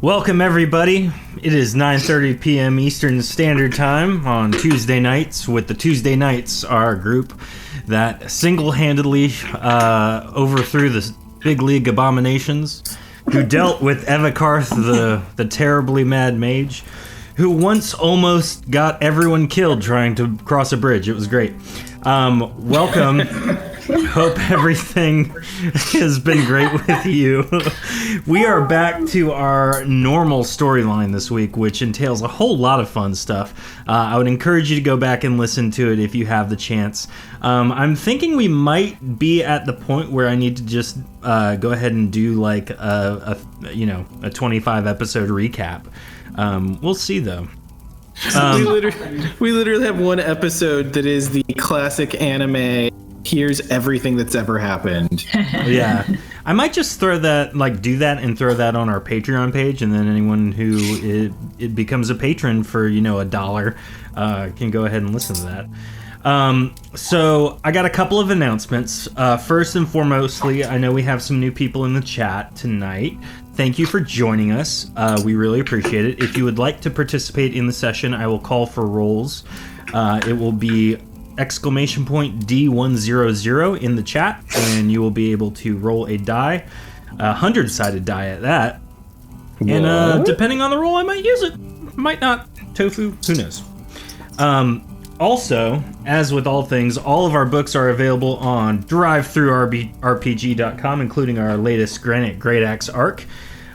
Welcome, everybody. It is 9:30 p.m. Eastern Standard Time on Tuesday nights with the Toosdae Knights, our group that single-handedly overthrew the big league abominations, who dealt with Evakarth, the terribly mad mage, who once almost got everyone killed trying to cross a bridge. It was great. Welcome. Hope everything has been great with you. We are back to our normal storyline this week, which entails a whole lot of fun stuff. I would encourage you to go back and listen to it if you have the chance. I'm thinking we might be at the point where I need to just go ahead and do like a 25 episode recap. We'll see though. We literally have one episode that is the classic anime. Here's everything that's ever happened. Yeah, I might just throw that, do that and throw that on our Patreon page, and then anyone who it becomes a patron for $1 can go ahead and listen to that. So I got a couple of announcements. First and foremostly, I know we have some new people in the chat tonight. Thank you for joining us. We really appreciate it. If you would like to participate in the session, I will call for rolls. It will be !D100 in the chat, and you will be able to roll a die, a 100-sided die at that. And depending on the roll, I might use it, might not. Tofu, who knows? Also, as with all things, all of our books are available on drivethrurpg.com, including our latest Granite Great Axe arc.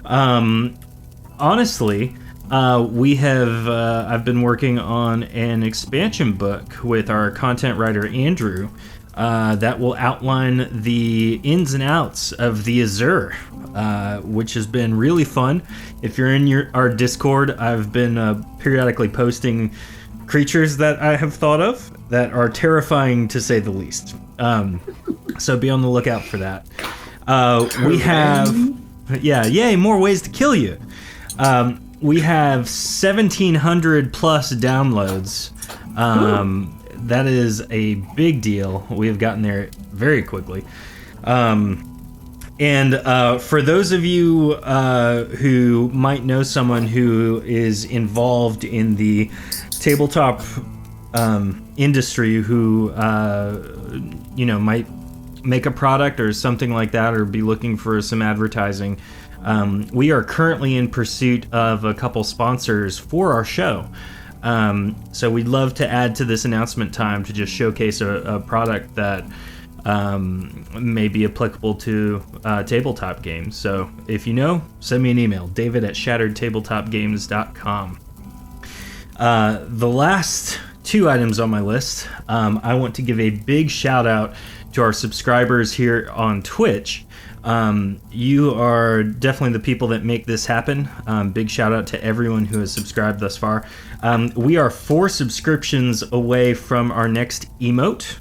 Honestly, I've been working on an expansion book with our content writer Andrew that will outline the ins and outs of the Azure, which has been really fun. If you're in our Discord, I've been periodically posting creatures that I have thought of that are terrifying to say the least. So be on the lookout for that. We have, yay, more ways to kill you. We have 1,700 plus downloads. That is a big deal. We have gotten there very quickly. And for those of you who might know someone who is involved in the tabletop industry who might make a product or something like that, or be looking for some advertising, we are currently in pursuit of a couple sponsors for our show. So we'd love to add to this announcement time to just showcase a product that may be applicable to tabletop games. So if you know, send me an email, david@shatteredtabletopgames.com. The last two items on my list, I want to give a big shout out to our subscribers here on Twitch. You are definitely the people that make this happen. Big shout out to everyone who has subscribed thus far. We are 4 subscriptions away from our next emote.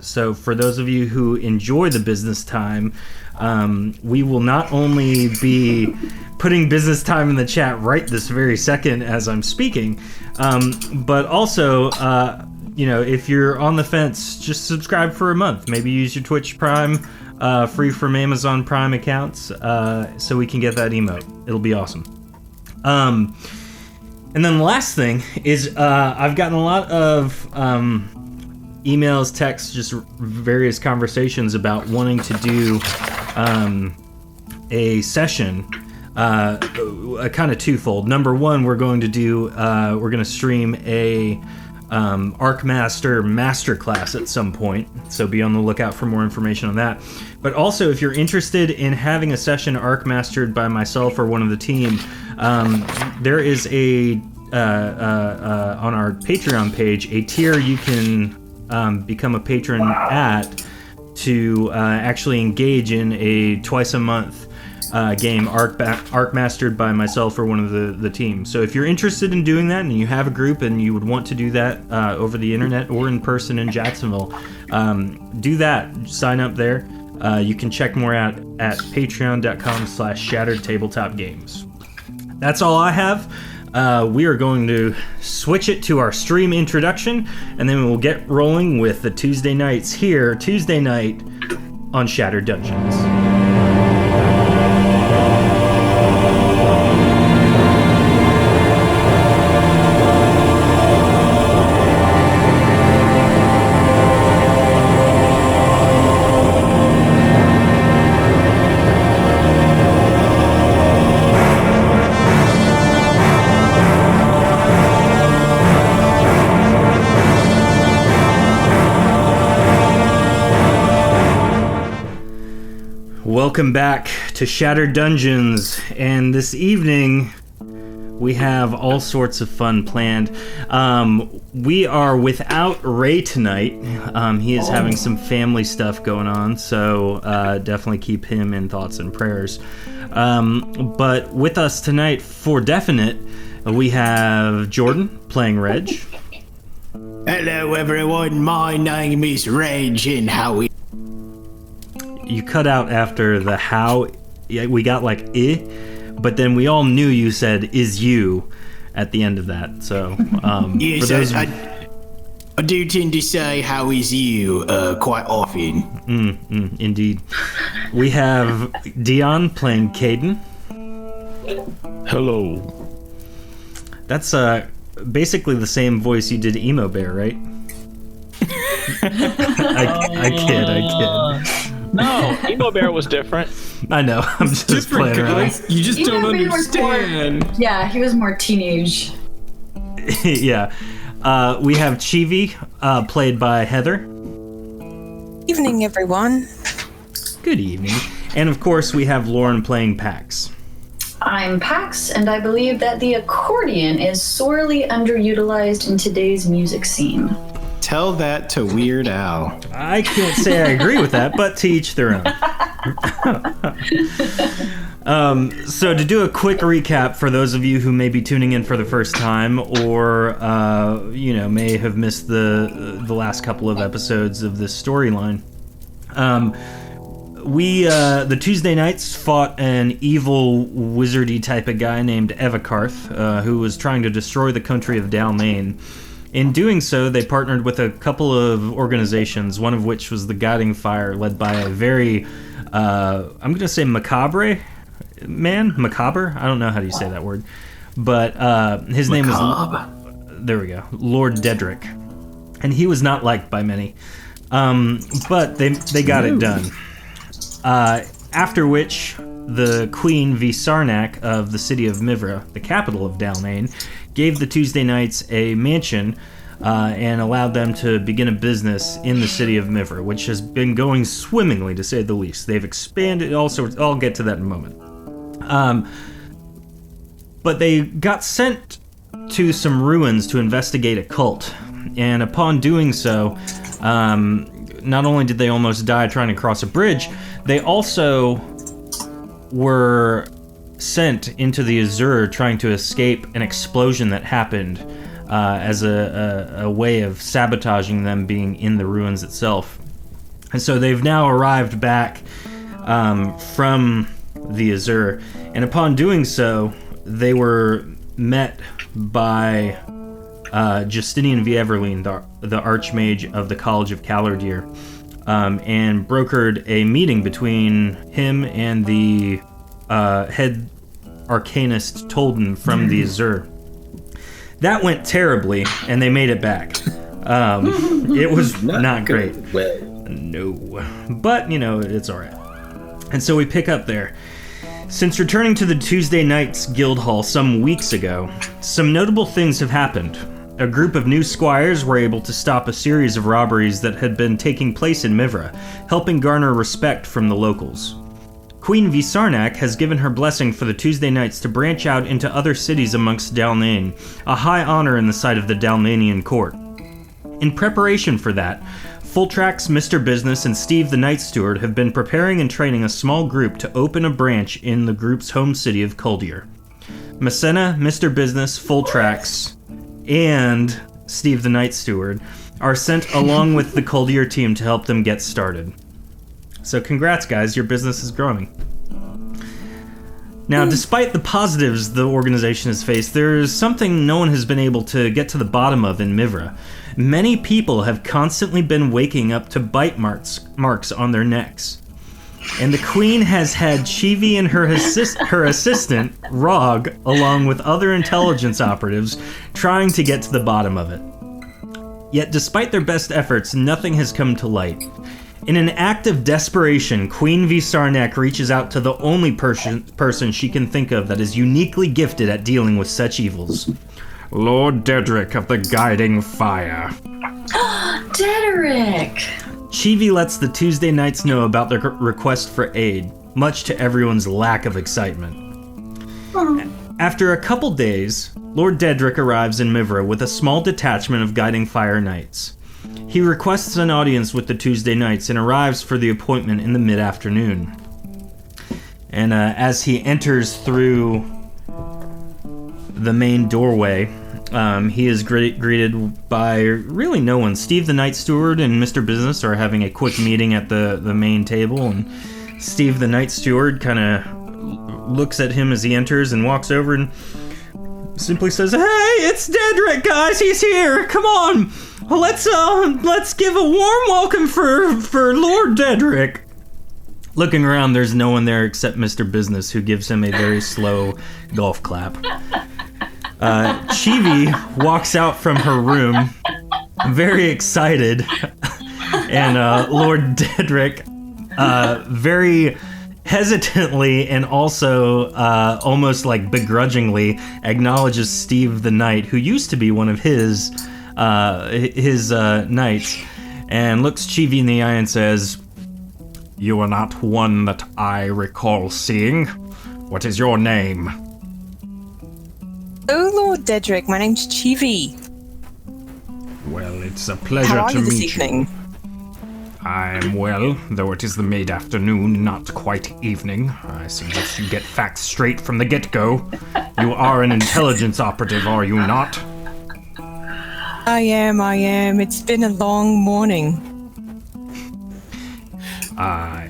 So for those of you who enjoy the business time, we will not only be putting business time in the chat right this very second as I'm speaking, but also, if you're on the fence, just subscribe for a month. Maybe use your Twitch Prime, free from Amazon Prime accounts, so we can get that emote. It'll be awesome. And then the last thing is I've gotten a lot of emails, texts, just various conversations about wanting to do a session, a kind of twofold. Number one, we're going to stream a Arcmaster Masterclass at some point, so be on the lookout for more information on that. But also, if you're interested in having a session Arcmastered by myself or one of the team, there is on our Patreon page a tier you can become a patron at to actually engage in a twice a month game Arcmastered by myself or one of the team. So if you're interested in doing that and you have a group and you would want to do that over the internet or in person in Jacksonville, do that. Sign up there. You can check more out at patreon.com/shatteredtabletopgames. That's all I have. We are going to switch it to our stream introduction, and then we'll get rolling with the Toosdae Knights here, Tuesday night on Shattered Dungeons. Welcome back to Shattered Dungeons, and this evening we have all sorts of fun planned. We are without Ray tonight. He is having some family stuff going on, so definitely keep him in thoughts and prayers. But with us tonight, for definite, we have Jordan playing Reg. Hello everyone, my name is Reg, and how You cut out after the how. Yeah, we got like but then we all knew you said is you at the end of that. So yes, for those I do tend to say how is you quite often. Indeed. We have Dion playing Caden. Hello. That's basically the same voice you did Emo Bear, right? I kid. No, Emo Bear was different. I know. I'm just Different, playing around. guys. You just don't understand. Yeah, he was more teenage. Yeah. We have Chivi, played by Heather. Evening, everyone. Good evening. And of course, we have Lauren playing Pax. I'm Pax, and I believe that the accordion is sorely underutilized in today's music scene. Tell that to Weird Al. I can't say I agree with that, but to each their own. So to do a quick recap for those of you who may be tuning in for the first time, or may have missed the last couple of episodes of this storyline. The Toosdae Knights fought an evil wizardy type of guy named Evakarth, who was trying to destroy the country of Dalmain. In doing so, they partnered with a couple of organizations, one of which was the Guiding Fire, led by a very, I'm going to say macabre man? Macabre? I don't know how do you say that word. But his name was... There we go. Lord Dedrick. And he was not liked by many. But they got it done. After which, the Queen Visarnak of the city of Mihvra, the capital of Dalmain, gave the Toosdae Knights a mansion and allowed them to begin a business in the city of Mihvra, which has been going swimmingly, to say the least. They've expanded all sorts. I'll get to that in a moment. But they got sent to some ruins to investigate a cult, and upon doing so, not only did they almost die trying to cross a bridge, they also were sent into the Azure trying to escape an explosion that happened as a way of sabotaging them being in the ruins itself. And so they've now arrived back from the Azure, and upon doing so, they were met by Justinian V. Everleen, the Archmage of the College of Calardyr, and brokered a meeting between him and the head arcanist Tolden from the Azure. That went terribly, and they made it back. It was not great. No. But, it's alright. And so we pick up there. Since returning to the Toosdae Knights Guildhall some weeks ago, some notable things have happened. A group of new squires were able to stop a series of robberies that had been taking place in Mihvra, helping garner respect from the locals. Queen Visarnak has given her blessing for the Toosdae Knights to branch out into other cities amongst Dalmain, a high honor in the sight of the Dalmanian court. In preparation for that, Fultrax, Mr. Business, and Steve the Night Steward have been preparing and training a small group to open a branch in the group's home city of Calardyr. Messena, Mr. Business, Fultrax, and Steve the Night Steward are sent along with the Calardyr team to help them get started. So congrats, guys, your business is growing. Now, despite the positives the organization has faced, there's something no one has been able to get to the bottom of in Mihvra. Many people have constantly been waking up to bite marks on their necks. And the Queen has had Chivi and her assistant, Rog, along with other intelligence operatives, trying to get to the bottom of it. Yet despite their best efforts, nothing has come to light. In an act of desperation, Queen Visarnak reaches out to the only person she can think of that is uniquely gifted at dealing with such evils. Lord Dedrick of the Guiding Fire. Dedrick! Chivi lets the Toosdae Knights know about their request for aid. much to everyone's lack of excitement. After a couple days, Lord Dedrick arrives in Mihvra with a small detachment of Guiding Fire Knights. He requests an audience with the Toosdae Knights and arrives for the appointment in the mid-afternoon. And as he enters through the main doorway, he is greeted by really no one. Steve the Night Steward and Mr. Business are having a quick meeting at the main table, and Steve the Night Steward kind of looks at him as he enters and walks over and simply says, "Hey, it's Dedrick, guys. He's here. Come on, well, let's give a warm welcome for Lord Dedrick." Looking around, there's no one there except Mr. Business, who gives him a very slow golf clap. Chivi walks out from her room, very excited, and Lord Dedrick, very hesitantly and also almost like begrudgingly acknowledges Steve the Knight, who used to be one of his knights, and looks Chivi in the eye and says, "You are not one that I recall seeing. What is your name?" Oh, Lord Dedrick, my name's Chivi. Well, it's a pleasure How are to you this meet evening? you. I am well, though it is the mid-afternoon, not quite evening. I suggest you get facts straight from the get-go. You are an intelligence operative, are you not? I am. It's been a long morning.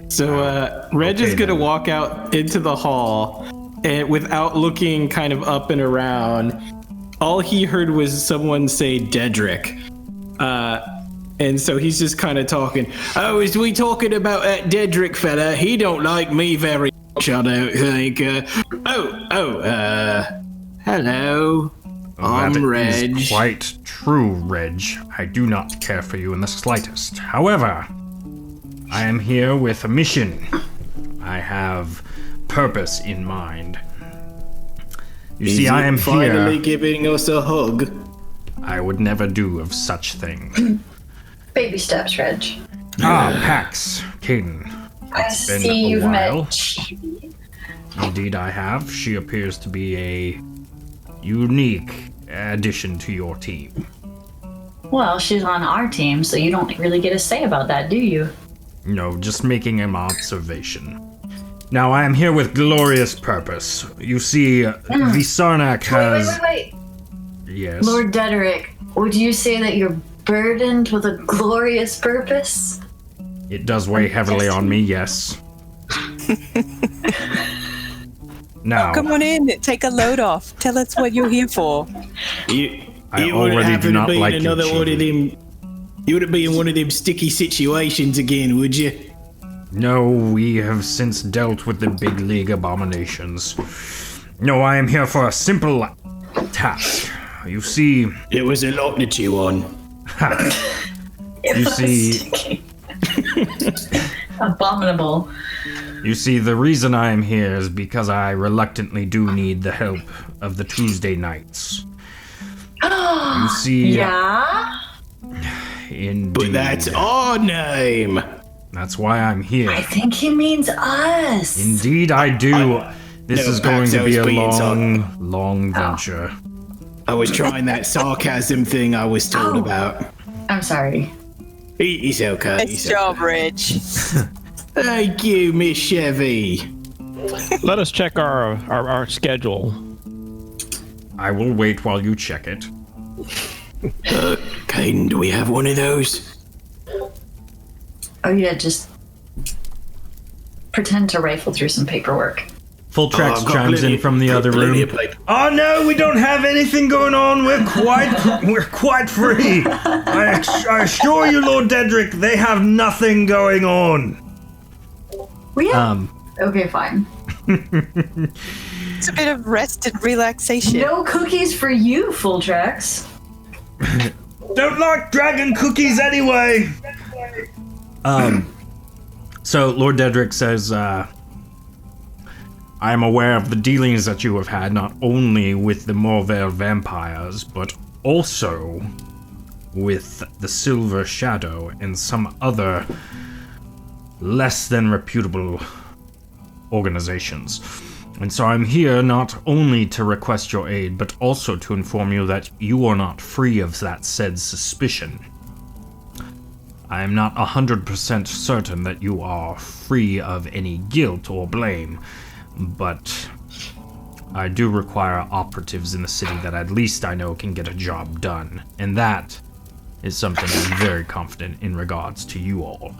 So Reg is gonna walk out into the hall, and without looking kind of up and around, all he heard was someone say Dedrick. And so he's just kind of talking. "Oh, is we talking about that Dedrick fella? He don't like me very much, I don't think. Hello. I'm That Reg." is quite true, Reg. I do not care for you in the slightest. However, I am here with a mission. I have purpose in mind. You see, I am finally here. giving us a hug. I would never do of such thing. Baby steps, Reg. Pax, Caden. I It's been see a you've while. met Chibi. Indeed, I have. She appears to be a unique addition to your team. Well, she's on our team, so you don't really get a say about that, do you? No, just making an observation. Now, I am here with glorious purpose. You see, Visarnak has... Wait. Yes. Lord Dedrick, would you say that you're burdened with a glorious purpose? It does weigh heavily on me, yes. Now, Come on in, take a load off. Tell us what you're here for. You I wouldn't already happen do to not be in like you, another one of Chibi. them. You wouldn't be in one of them sticky situations again, would you? No, we have since dealt with the big league abominations. No, I am here for a simple task. You see... It was a lot to chew on. You see... Abominable. You see, the reason I am here is because I reluctantly do need the help of the Toosdae Knights. You see... Yeah? Indeed. But that's our name. That's why I'm here. I think he means us. Indeed, I do. This No, is going Pax, to I be was a being long venture. I was trying that sarcasm thing I was told Oh. about. I'm sorry. He's okay. Nice He's job, Reg. Thank you, Miss Chevy. Let us check our schedule. I will wait while you check it. Caden, do we have one of those? Oh yeah, just pretend to rifle through some paperwork. Full Tracks I've got chimes in from the other plenty room. of paper. Oh no, we don't have anything going on. We're quite free. I assure you, Lord Dedrick, they have nothing going on. We have... Okay, fine. It's a bit of rest and relaxation. No cookies for you, Full Tracks. Don't like dragon cookies anyway. So Lord Dedrick says, I am aware of the dealings that you have had, not only with the Morvale vampires, but also with the Silver Shadow and some other less than reputable organizations. And so I'm here not only to request your aid, but also to inform you that you are not free of that said suspicion. I am not 100% certain that you are free of any guilt or blame, but I do require operatives in the city that at least I know can get a job done, and that is something I'm very confident in regards to you all.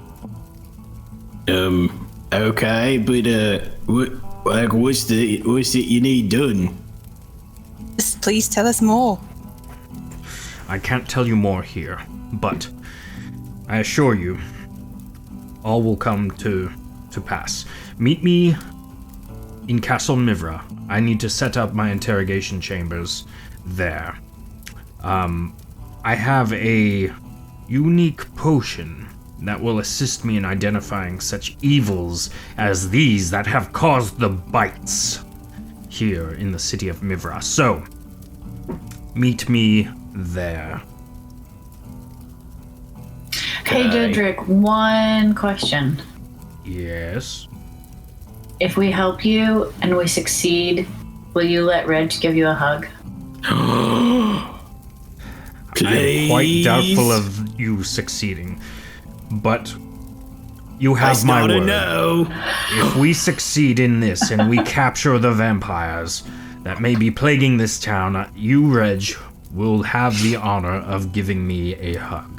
Okay, but what's it you need done? Just please tell us more. I can't tell you more here, but I assure you, all will come to pass. Meet me in Castle Mihvra. I need to set up my interrogation chambers there. I have a unique potion that will assist me in identifying such evils as these that have caused the bites here in the city of Mihvra. So, meet me there. Hey, Dedrick, one question. Yes. If we help you and we succeed, will you let Reg give you a hug? I'm quite doubtful of you succeeding, but you have my word. No. If we succeed in this and we capture the vampires that may be plaguing this town, you, Reg, will have the honor of giving me a hug.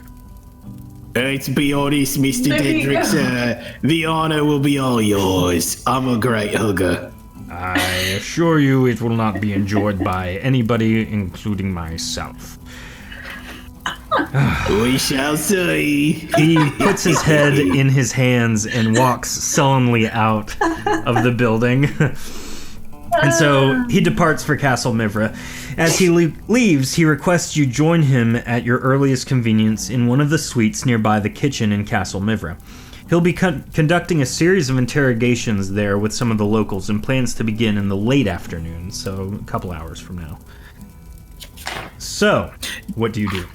To be honest, Mr. Dedrick, the honor will be all yours. I'm a great hugger. I assure you it will not be enjoyed by anybody, including myself. We shall see. He puts his head in his hands and walks sullenly out of the building. And so he departs for Castle Mihvra. As he leaves, he requests you join him at your earliest convenience in one of the suites nearby the kitchen in Castle Mihvra. He'll be conducting a series of interrogations there with some of the locals and plans to begin in the late afternoon, so a couple hours from now. So, what do you do?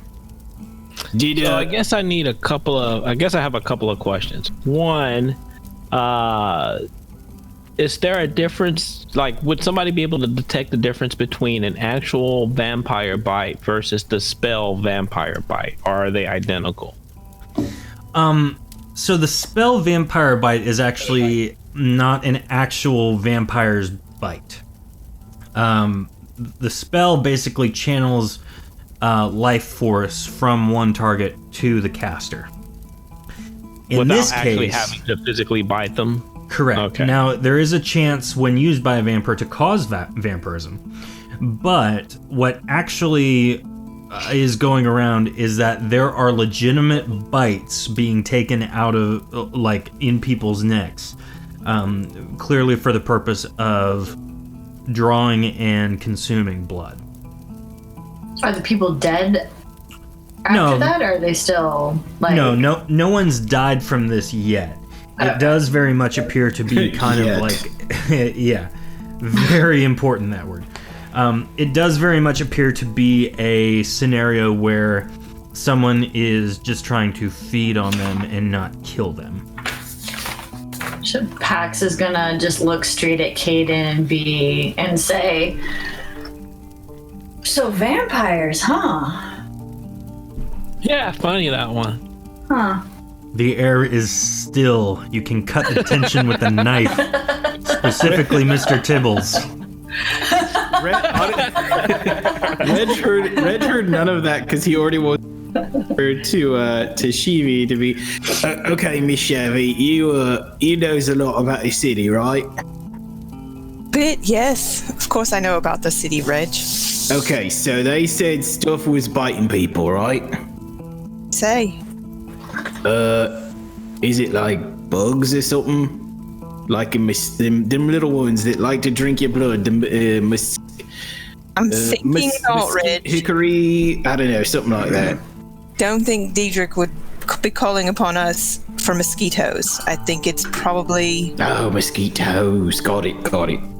So I guess I have a couple of questions. One, is there a difference? Like, would somebody be able to detect the difference between an actual vampire bite versus the spell vampire bite? Or are they identical? So the spell vampire bite is actually not an actual vampire's bite. The spell basically channels life force from one target to the caster. In this actually case, having to physically bite them? Correct. Okay. Now, there is a chance when used by a vampire to cause vampirism, but what actually is going around is that there are legitimate bites being taken out of, like, in people's necks, clearly for the purpose of drawing and consuming blood. Are the people dead after that, or are they still, like... No one's died from this yet. It does very much appear to be kind of like... yeah, very important, that word. It does very much appear to be a scenario where someone is just trying to feed on them and not kill them. So Pax is gonna just look straight at Caden and say, "So vampires, huh?" Yeah, funny that one. Huh. The air is still. You can cut the tension with a knife. Specifically, Mr. Tibbles. Reg heard none of that because he already was to Shivi to be. Okay, Miss Chevy, you knows a lot about the city, right? Bit, yes. Of course I know about the city, Reg. Okay, so they said stuff was biting people, right? Say. Is it like bugs or something? Like them little ones that like to drink your blood. I'm thinking not, Reg. Hickory, I don't know, something like that. Don't think Dedrick would be calling upon us for mosquitoes. I think it's probably... Oh, mosquitoes. Got it.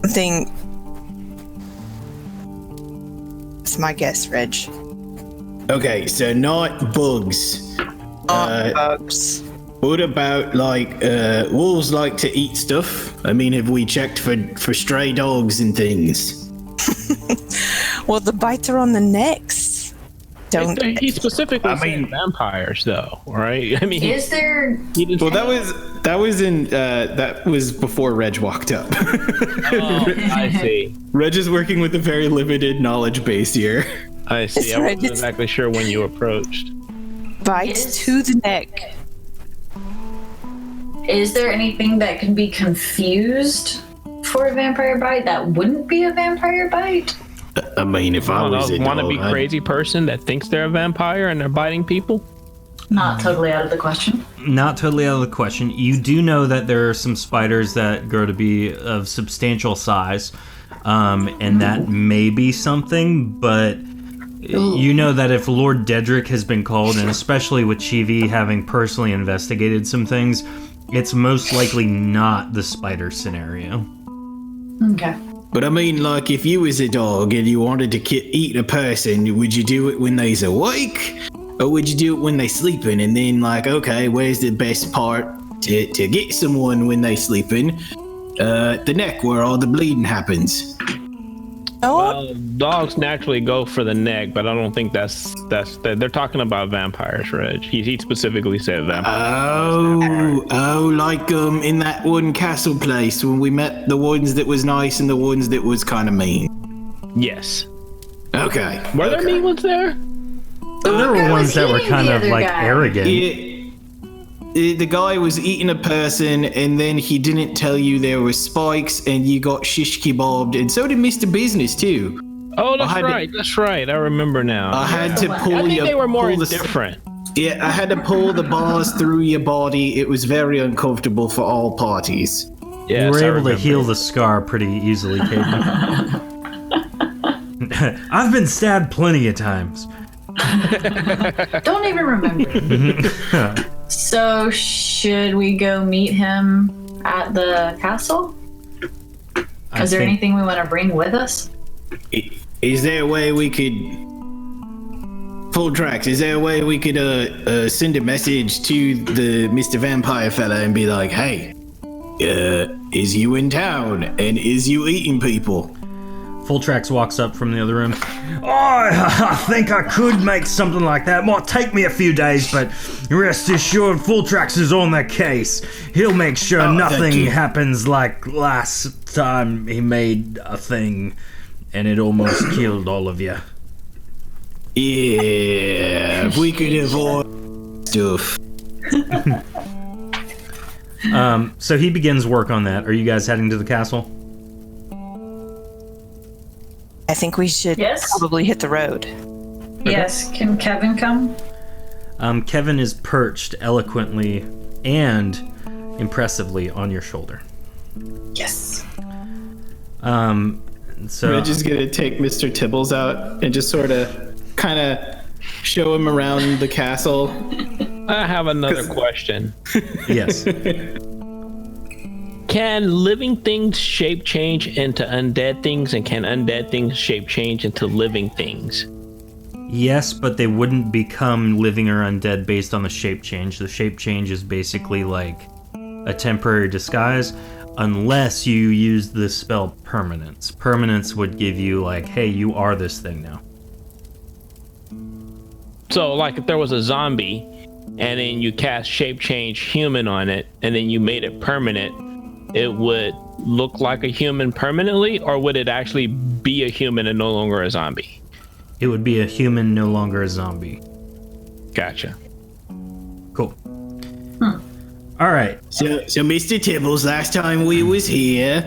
something... It's my guess, Reg. Okay, so not bugs. Bugs. What about, like, wolves like to eat stuff? I mean, have we checked for stray dogs and things? Well, the bites are on the necks. Don't. He specifically said vampires, though, right? I mean, Is there? Well, that was before Reg walked up. Oh, I see. Reg is working with a very limited knowledge base here. I see. I wasn't exactly sure when you approached. Bites to the neck. Is there anything that can be confused for a vampire bite that wouldn't be a vampire bite? I mean, if I was a Want to dog, be crazy person that thinks they're a vampire and they're biting people? Not totally out of the question. Not totally out of the question. You do know that there are some spiders that grow to be of substantial size, and that may be something, but you know that if Lord Dedrick has been called, and especially with Chivi having personally investigated some things, it's most likely not the spider scenario. Okay. But I mean, like, if you was a dog and you wanted to eat a person, would you do it when they's awake? Or would you do it when they sleeping? And then, like, okay, where's the best part to get someone when they sleeping? The neck, where all the bleeding happens. Oh, Well, dogs naturally go for the neck, but I don't think that's they're talking about vampires, Reg. He specifically said vampires. Oh, like in that one castle place when we met the ones that was nice and the ones that was kind of mean. Yes. Okay. Were there mean ones there? There were ones that were kind of like arrogant. The guy was eating a person, and then he didn't tell you there were spikes, and you got shish kebabbed, and so did Mr. Business too. Oh, that's right. I remember now. I had to pull I think they were more pull indifferent. Yeah, I had to pull the bars through your body. It was very uncomfortable for all parties. Yes, You were I able to remember. heal the scar pretty easily, Caden. I've been stabbed plenty of times. Don't even remember. So, should we go meet him at the castle? Is there anything we want to bring with us? Is there a way we could... Full tracks, is there a way we could send a message to the Mr. Vampire fella and be like, hey, is you in town and is you eating people? Fulltrax walks up from the other room. Oh, I think I could make something like that. Might take me a few days, but rest assured, Fulltrax is on the case. He'll make sure nothing happens like last time he made a thing, and it almost killed all of you. Yeah, if we could avoid stuff. So he begins work on that. Are you guys heading to the castle? I think we should probably hit the road. Yes. Can Kevin come? Kevin is perched eloquently and impressively on your shoulder. Yes. So Reg is gonna take Mr. Tibbles out and just sort of, kind of show him around the castle. I have another question. yes. Can living things shape change into undead things, and can undead things shape change into living things? Yes, but they wouldn't become living or undead based on the shape change. The shape change is basically like a temporary disguise, unless you use the spell Permanence. Permanence would give you like, hey, you are this thing now. So, like, if there was a zombie, and then you cast shape change human on it, and then you made it permanent, it would look like a human permanently, or would it actually be a human and no longer a zombie? It would be a human, no longer a zombie. Gotcha. Cool. All right. So Mr. Tibbles, last time we was here,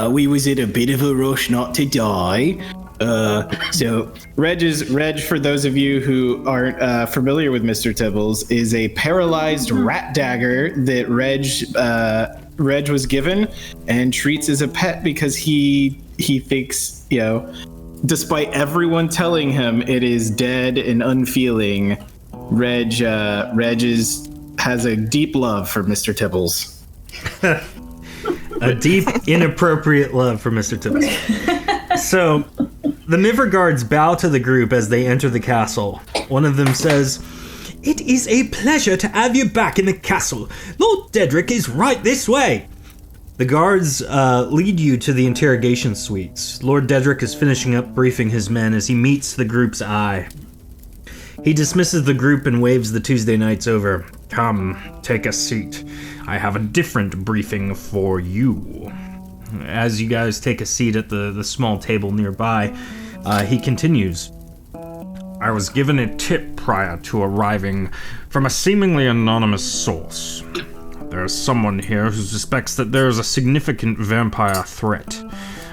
we was in a bit of a rush not to die. So Reg, for those of you who aren't familiar with Mr. Tibbles, is a paralyzed rat dagger that Reg was given and treats as a pet because he thinks, you know, despite everyone telling him it is dead and unfeeling, Reg has a deep love for Mr. Tibbles. A deep, inappropriate love for Mr. Tibbles. So, the Mihvra guards bow to the group as they enter the castle. One of them says, It is a pleasure to have you back in the castle. Lord Dedrick is right this way. The guards lead you to the interrogation suites. Lord Dedrick is finishing up briefing his men as he meets the group's eye. He dismisses the group and waves the Toosdae Knights over. Come, take a seat. I have a different briefing for you. As you guys take a seat at the small table nearby, he continues. I was given a tip prior to arriving from a seemingly anonymous source. There is someone here who suspects that there is a significant vampire threat.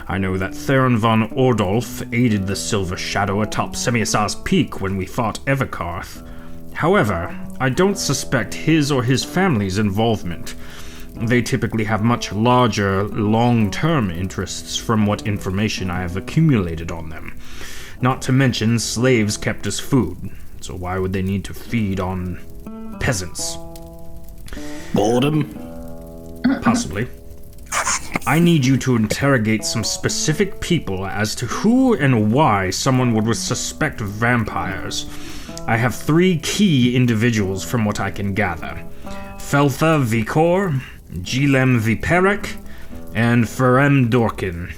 I know that Theron von Ordolf aided the Silver Shadow atop Semiasar's Peak when we fought Everkarth. However, I don't suspect his or his family's involvement. They typically have much larger, long-term interests from what information I have accumulated on them. Not to mention slaves kept as food, so why would they need to feed on peasants? Boredom? Possibly. I need you to interrogate some specific people as to who and why someone would suspect vampires. I have 3 key individuals from what I can gather. Feltha Vikor, Gilem Viperek, and Ferem Dorkin.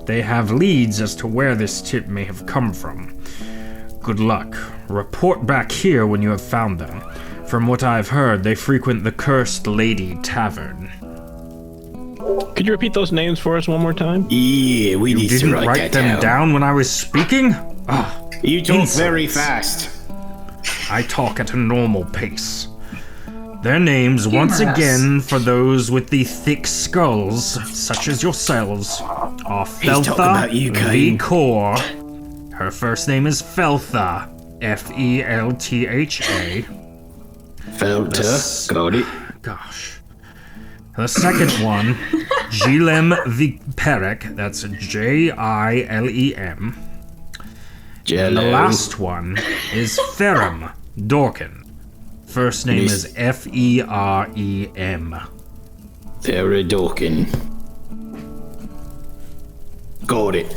They have leads as to where this tip may have come from. Good luck. Report back here when you have found them. From what I've heard, they frequent the Cursed Lady Tavern. Could you repeat those names for us one more time? Yeah, we need to Didn't write them down when I was speaking? You talk Insolence. very fast. I talk at a normal pace. Their names, once again, for those with the thick skulls, such as yourselves, are talking about you, Cain. Vikor. Her first name is Feltha, Feltha. Felta, got it. Gosh. The second one, Gilem Viperek, that's Jilem. And the last one is Ferem Dorkin. First name is Ferem. Thera Dorkin. Got it.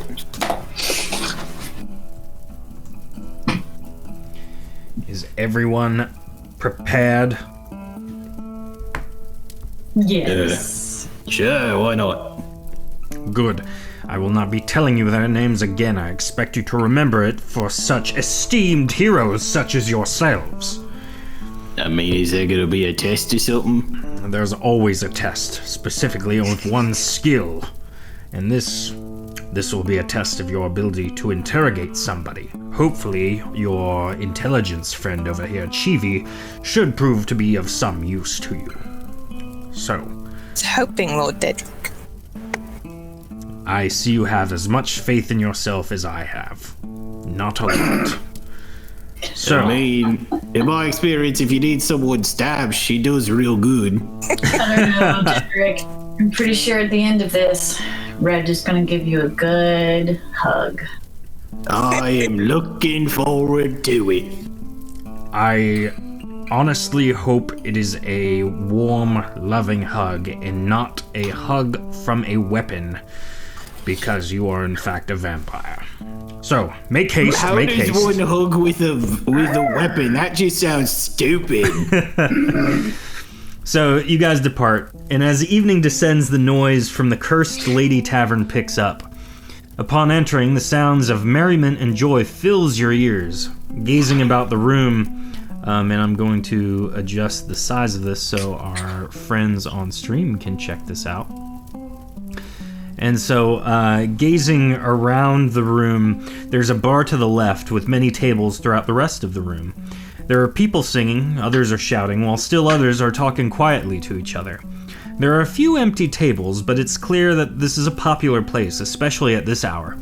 Is everyone prepared? Yes. Sure, why not? Good. I will not be telling you their names again. I expect you to remember it for such esteemed heroes such as yourselves. I mean, is there gonna be a test or something? There's always a test, specifically with one skill. And this will be a test of your ability to interrogate somebody. Hopefully, your intelligence friend over here, Chivi, should prove to be of some use to you. So, It's hoping, Lord Dedrick. I see you have as much faith in yourself as I have. Not a lot. So, I mean, in my experience, if you need someone stabbed, she does real good. I don't know, Dedrick. I'm pretty sure at the end of this, Red is gonna give you a good hug. I am looking forward to it. I honestly hope it is a warm, loving hug and not a hug from a weapon, because you are in fact a vampire. So, make haste, How make does haste. one hug with a weapon? That just sounds stupid. So, you guys depart, and as evening descends, the noise from the Cursed Lady Tavern picks up. Upon entering, the sounds of merriment and joy fills your ears. Gazing about the room, and I'm going to adjust the size of this so our friends on stream can check this out. And so, gazing around the room, there's a bar to the left with many tables throughout the rest of the room. There are people singing, others are shouting, while still others are talking quietly to each other. There are a few empty tables, but it's clear that this is a popular place, especially at this hour.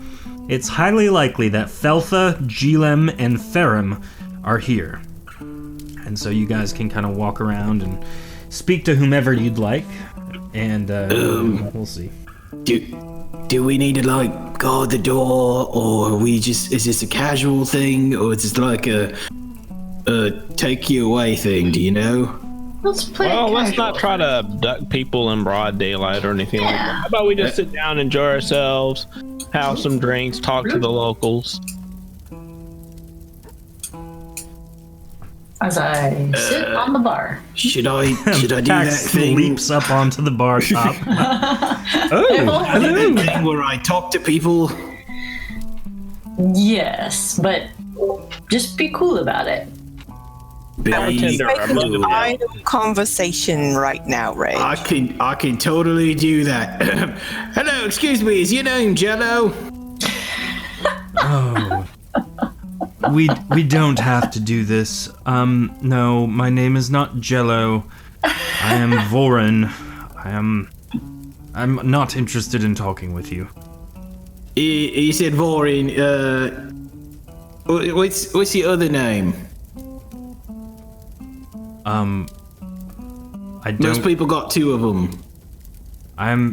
It's highly likely that Feltha, Gilem, and Ferem are here. And so you guys can kind of walk around and speak to whomever you'd like, and we'll see. Do we need to like guard the door, or are we just, is this a casual thing, or is this like a take you away thing? Do you know? Let's play Well, let's casual. not try to abduct people in broad daylight or anything like that. How about we just sit down, enjoy ourselves, have some drinks, talk to the locals. as I sit on the bar. Should I do that Pax thing? leaps up onto the bar top. That thing where I talk to people? Yes, but just be cool about it. Bartender, Make I'm looking an at idle conversation right now, Ray. I can totally do that. Hello, excuse me, is your name Jello? Oh. We don't have to do this. No, my name is not Jello. I am Vorin. I'm not interested in talking with you. You said Vorin. What's your other name? I don't. Most people got two of them.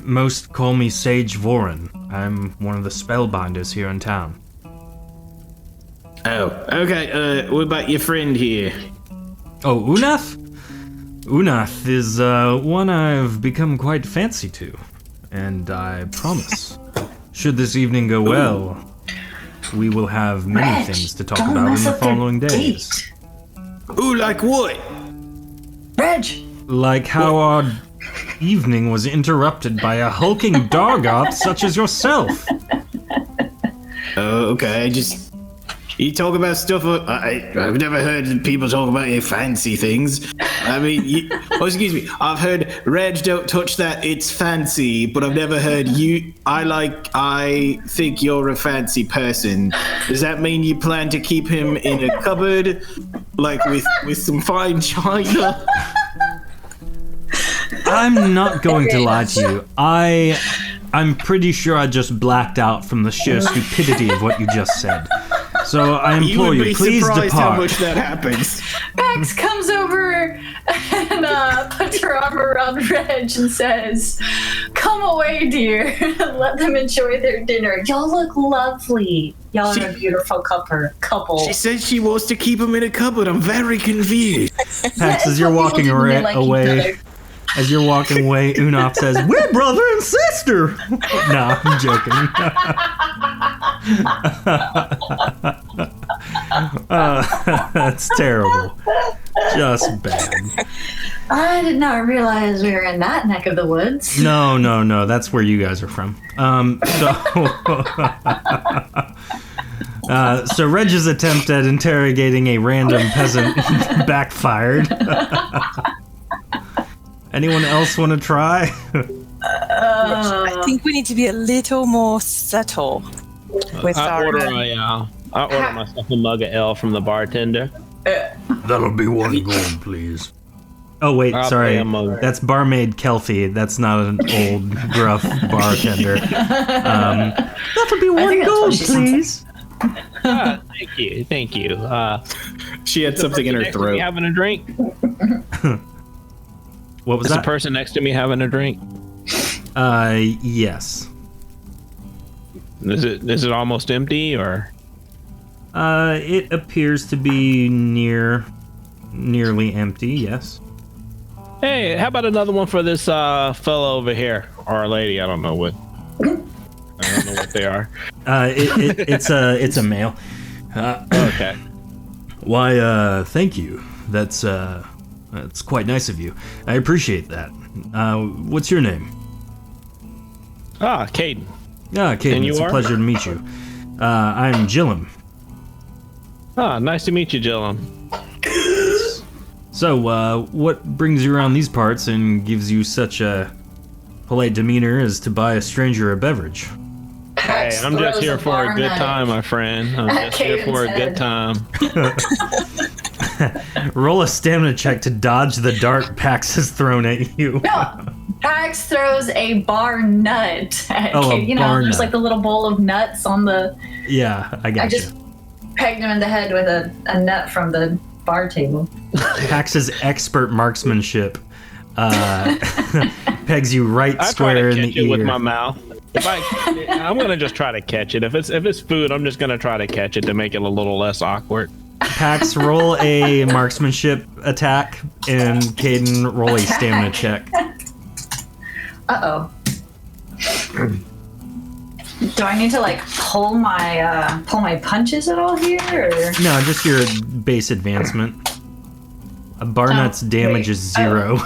Most call me Sage Vorin. I'm one of the spellbinders here in town. Oh, okay. What about your friend here? Oh, Unath? Unath is one I've become quite fancy to, and I promise, should this evening go well, we will have many Reg, things to talk don't about in mess the up their following days. date. Ooh, like what? Reg, Like how our evening was interrupted by a hulking Dargoth such as yourself. Oh, okay. You talk about stuff. I've never heard people talk about your fancy things. I mean, excuse me. I've heard Reg, don't touch that. It's fancy, but I've never heard you. I think you're a fancy person. Does that mean you plan to keep him in a cupboard, like with some fine china? I'm not going to lie to you. I'm pretty sure I just blacked out from the sheer stupidity of what you just said. So I implore you, please surprised depart. how much that happens. Pax comes over and puts her arm around Reg and says, "Come away, dear. Let them enjoy their dinner. Y'all look lovely. Y'all are a beautiful couple." She said she wants to keep him in a cupboard. I'm very confused. Pax, as you're walking away, as you're walking away, Unoff says, "We're brother and sister." Nah, I'm joking. That's terrible. Just bad. I did not realize we were in that neck of the woods. No. That's where you guys are from. So Reg's attempt at interrogating a random peasant backfired. Anyone else want to try? I think we need to be a little more subtle with I our. order myself a mug of ale from the bartender. That'll be 1 gold, please. Oh wait, I'll sorry. pay a mug. That's barmaid Kelfie. That's not an old gruff bartender. That'll be 1 gold, please. Thank you. She had something in her Next to me throat. having a drink. What was Is the that? person next to me having a drink? Yes. Is it almost empty or? It appears to be nearly empty. Yes. Hey, how about another one for this fellow over here or lady? I don't know what they are. It's a male. Okay. Why, thank you. That's quite nice of you. I appreciate that. What's your name? Caden. Caden, And you it's are? a pleasure to meet you. I'm Gillum. Nice to meet you, Jillum. So, what brings you around these parts and gives you such a polite demeanor as to buy a stranger a beverage? Hey, I'm just here for a good time, my friend. I'm just here for a good time. Roll a stamina check to dodge the dart Pax has thrown at you. Pax throws a bar nut at Kate. bar There's nut. like the little bowl of nuts on the. Yeah, I got I just pegged him in the head with a nut from the bar table. Pax's expert marksmanship pegs you right I try square to in catch the it ear. with my mouth. I'm gonna just try to catch it. If it's food, I'm just gonna try to catch it to make it a little less awkward. Pax, roll a marksmanship attack, and Caden, roll a stamina check. Uh-oh. Do I need to like pull my punches at all here, or? No, just your base advancement. A Barnut's damage is 0.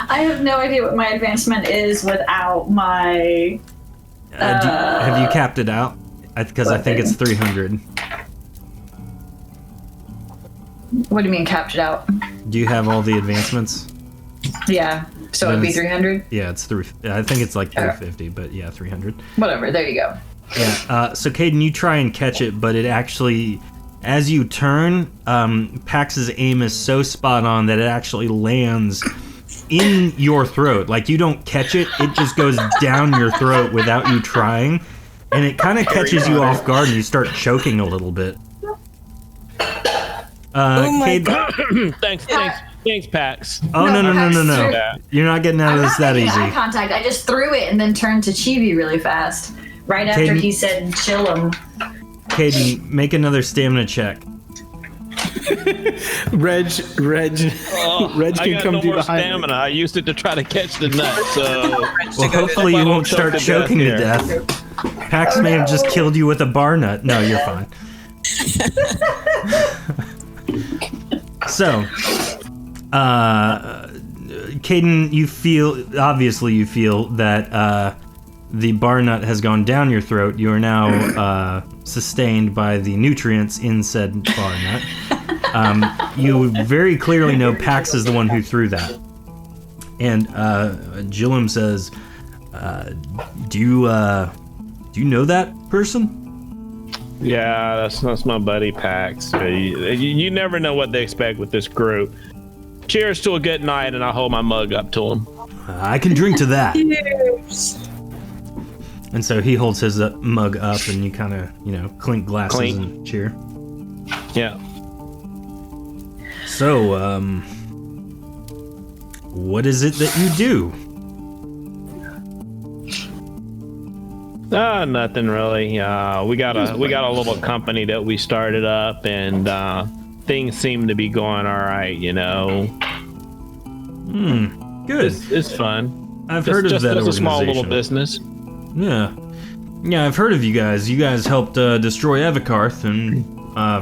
I have no idea what my advancement is without my. Have you capped it out? Because I think it's 300. What do you mean capped it out? Do you have all the advancements? Yeah. So it'd be 300? Yeah, it's 3. I think it's like 350, but yeah, 300. Whatever, there you go. Yeah, so Caden, you try and catch it, but it actually, as you turn, Pax's aim is so spot on that it actually lands in your throat. Like, you don't catch it, it just goes down your throat without you trying, and it kind of catches you off guard, and you start choking a little bit. Oh my God. Thanks, Pax. Oh, no. Yeah. You're not getting out of this that easy. Eye contact. I just threw it and then turned to Chibi really fast. Right after Caden, he said, chill him. Caden, make another stamina check. Reg I can got come no do more the high. stamina. I used it to try to catch the nut, so... Well, hopefully you won't start choking to death. Pax may have just killed you with a bar nut. No, you're fine. So, Caden, you feel that the bar nut has gone down your throat. You are now sustained by the nutrients in said bar nut. You very clearly know Pax is the one who threw that. And Jillum says, do you know that person? Yeah, that's my buddy Pax. You never know what they expect with this group. Cheers to a good night, and I hold my mug up to him. I can drink to that. Cheers. And so he holds his mug up, and you kind of, clink glasses and cheer. Yeah. So, what is it that you do? Nothing really. We got a little company that we started up, and things seem to be going all right. Good. It's fun. I've heard of that Just a organization. small little business. Yeah, I've heard of you guys. You guys helped destroy Evikarth, and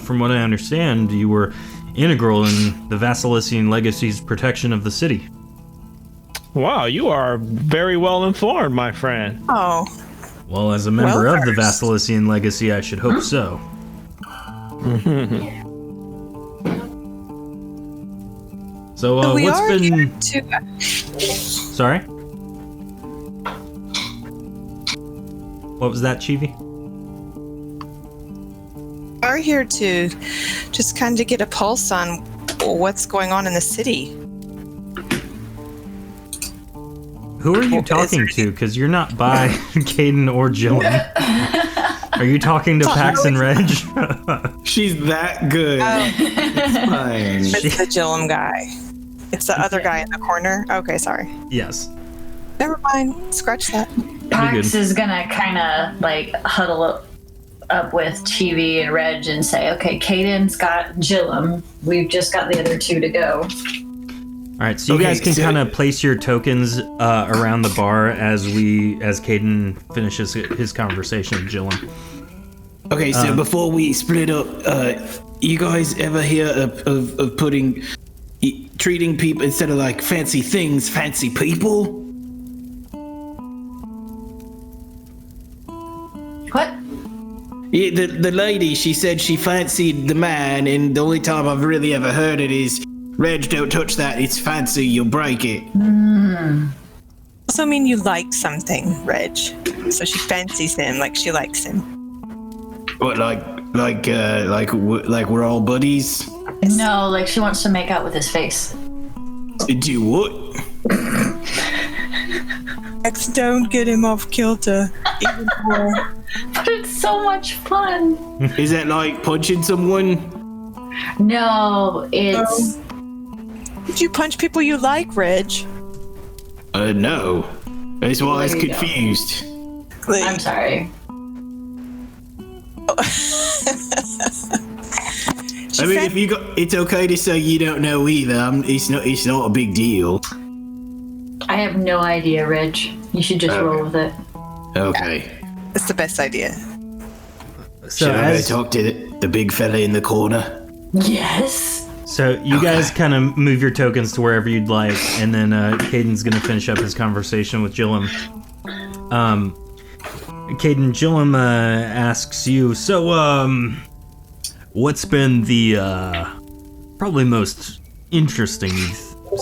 from what I understand, you were integral in the Vasilician Legacy's protection of the city. Wow, you are very well informed, my friend. Oh. Well, as a member of the Vasilician Legacy, I should hope so. So, We what's are been... here to- Sorry? What was that, Chibi? are here to just kind of get a pulse on what's going on in the city. Who are you talking to? Because you're not by Caden or Jillian. Are you talking to Pax and Reg? She's that good. It's fine. It's the Gillum guy. It's the other guy in the corner. Okay, sorry. Yes. Never mind. Scratch that. Pax is gonna kind of like huddle up with Chibi and Reg and say, "Okay, Caden's got Gillum. We've just got the other two to go." All right, so you guys can kind of place your tokens around the bar as Caden finishes his conversation with Gillum. Okay, so before we split up, you guys ever hear of treating people instead of like fancy things, fancy people? What? Yeah, the lady, she said she fancied the man, and the only time I've really ever heard it is, Reg, don't touch that, it's fancy, you'll break it. Also, I mean, you like something, Reg. So she fancies him, like she likes him. What, like we're all buddies? No, like she wants to make out with his face. Do what? X, don't get him off kilter. Even more. But it's so much fun. Is that like punching someone? No, it's Did you punch people you like, Reg? No. That's why I was There you go. confused. I'm sorry. I mean, if you got, it's okay to say you don't know either. It's not a big deal. I have no idea, Reg. You should just roll with it. Okay. It's the best idea. So Should I go talk to the big fella in the corner? Yes. So you guys kind of move your tokens to wherever you'd like, and then Caden's gonna finish up his conversation with Jillum. Caden, Jillum asks you, so what's been the probably most interesting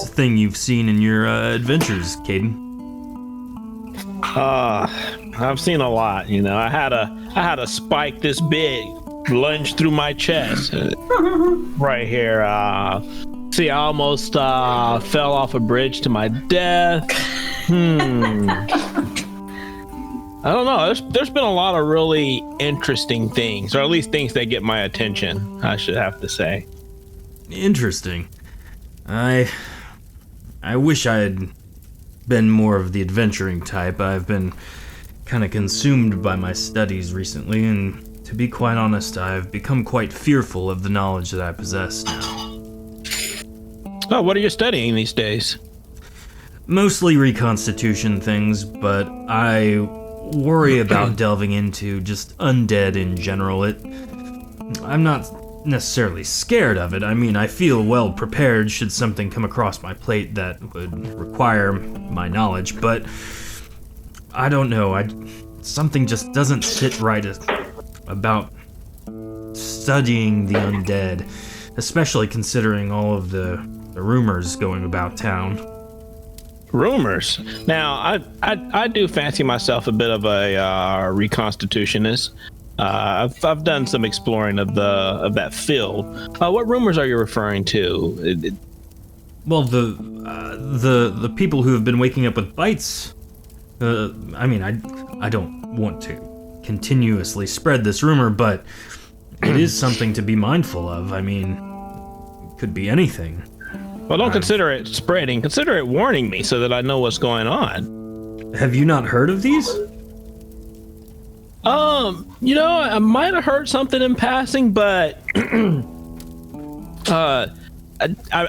thing you've seen in your adventures, Caden? I've seen a lot. You know, I had a spike this big lunge through my chest right here. See, I almost fell off a bridge to my death. I don't know. There's been a lot of really interesting things, or at least things that get my attention, I should have to say. Interesting. I wish I had been more of the adventuring type. I've been kind of consumed by my studies recently, and to be quite honest, I've become quite fearful of the knowledge that I possess now. Oh, what are you studying these days? Mostly reconstitution things, but I worry about delving into just undead in general. I'm not necessarily scared of it. I mean, I feel well prepared should something come across my plate that would require my knowledge, but I don't know. Something just doesn't sit right about studying the undead, especially considering all of the rumors going about town. Rumors. Now, I do fancy myself a bit of a reconstitutionist. I've done some exploring of that field. What rumors are you referring to? Well, the people who have been waking up with bites. I mean, I don't want to continuously spread this rumor, but it is something to be mindful of. I mean, it could be anything. Well, don't consider it spreading. Consider it warning me so that I know what's going on. Have you not heard of these? You know, I might have heard something in passing, but I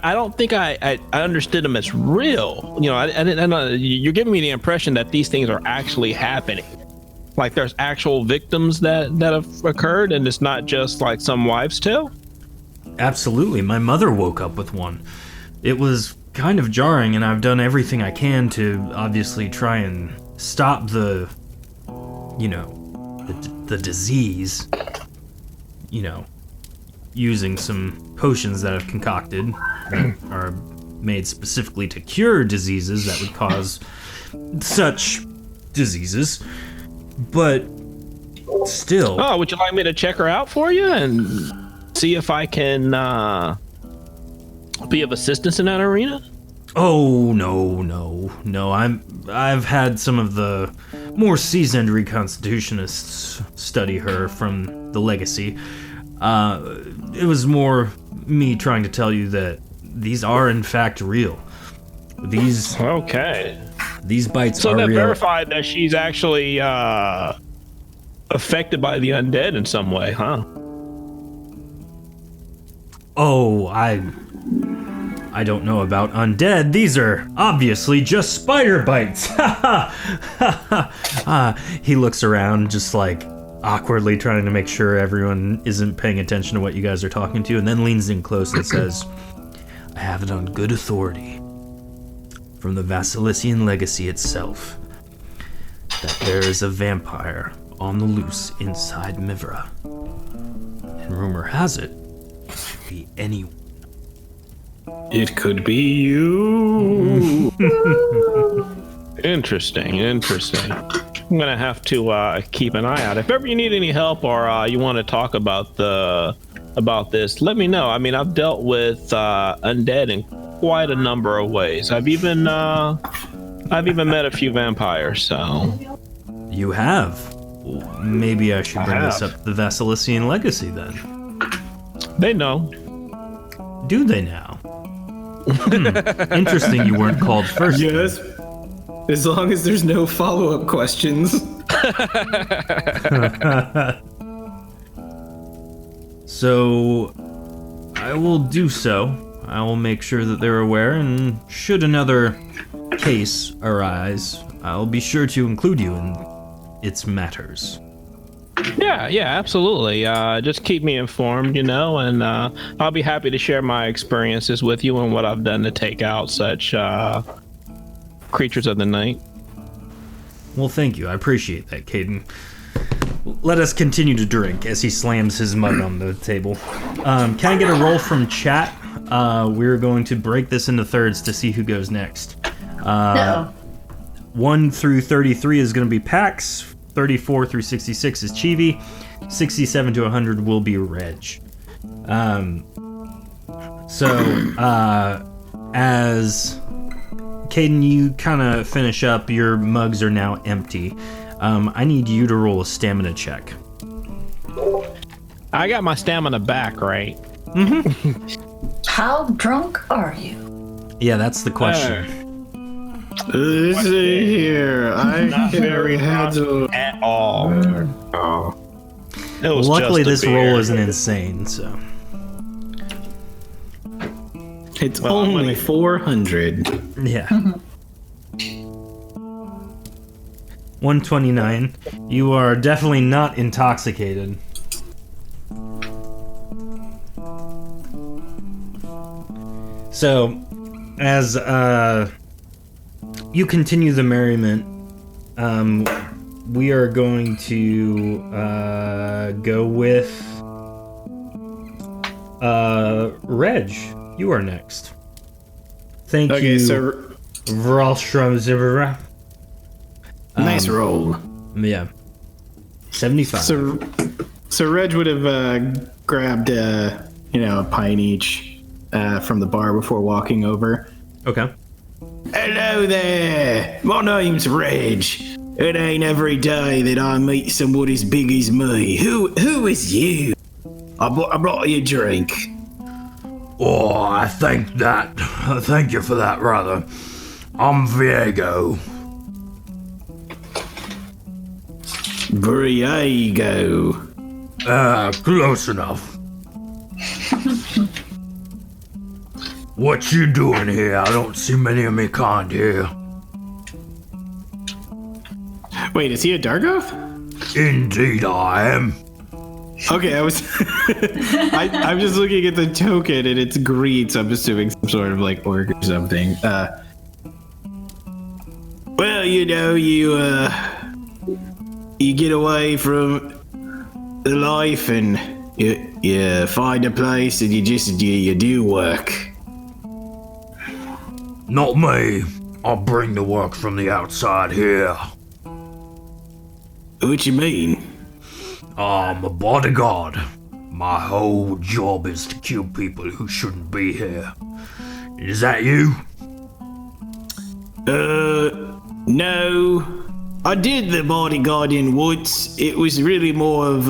don't think I understood them as real. You know, I didn't. You're giving me the impression that these things are actually happening. Like there's actual victims that have occurred, and it's not just like some wives' tale. Absolutely. My mother woke up with one. It was kind of jarring, and I've done everything I can to obviously try and stop the disease, using some potions that I've concocted that are made specifically to cure diseases that would cause such diseases. But still... Oh, would you like me to check her out for you and see if I can be of assistance in that arena? Oh, no. I've had some of the more seasoned reconstitutionists study her from the legacy. It was more me trying to tell you that these are in fact real. These bites so are real. So that verified that she's actually affected by the undead in some way, huh? Oh, I don't know about undead. These are obviously just spider bites. He looks around just like awkwardly trying to make sure everyone isn't paying attention to what you guys are talking to, and then leans in close and says, I have it on good authority from the Vasilician legacy itself that there is a vampire on the loose inside Mihvra. And rumor has it could be anyone. It could be you. Interesting. I'm gonna have to keep an eye out. If ever you need any help or you want to talk about this, let me know. I mean, I've dealt with undead in quite a number of ways. I've even met a few vampires. So you have. Well, maybe I should bring this up to the Vasilician legacy then. They know. Do they now? Interesting you weren't called first. Yes. As long as there's no follow-up questions. So, I will do so. I will make sure that they're aware, and should another case arise, I'll be sure to include you in its matters. Yeah, absolutely. Just keep me informed, and I'll be happy to share my experiences with you and what I've done to take out such creatures of the night. Well, thank you. I appreciate that, Caden. Let us continue to drink as he slams his mug on the table. Can I get a roll from chat? We're going to break this into thirds to see who goes next. 1 through 33 is going to be Pax. 34 through 66 is Chibi. 67 to 100 will be Reg. As Caden, you kind of finish up, your mugs are now empty. I need you to roll a stamina check. I got my stamina back, right? How drunk are you? Yeah, that's the question. Let's see here. I carry Hazel At all. Oh. It was Luckily, just a this roll beer. isn't insane, so. It's only 400. Yeah. 129. You are definitely not intoxicated. So, as you continue the merriment, we are going to go with Reg. You are next. Thank you. Okay, so Vralstrom. nice roll. Yeah. 75. so Reg would have grabbed a pint each from the bar before walking over. Okay. Hello there. My name's Reg. It ain't every day that I meet someone as big as me. Who is you? I brought you a drink. Oh, thank you for that, brother. I'm Viego. Briego. Close enough. What you doing here? I don't see many of me kind here. Wait, is he a Dargoth? Indeed I am. Okay, I was. I'm just looking at the token and it's green, so I'm assuming some sort of like orc or something. Well, you get away from the life and you find a place and you do work. Not me. I'll bring the work from the outside here. What you mean? I'm a bodyguard. My whole job is to kill people who shouldn't be here. Is that you? No. I did the bodyguarding once. It was really more of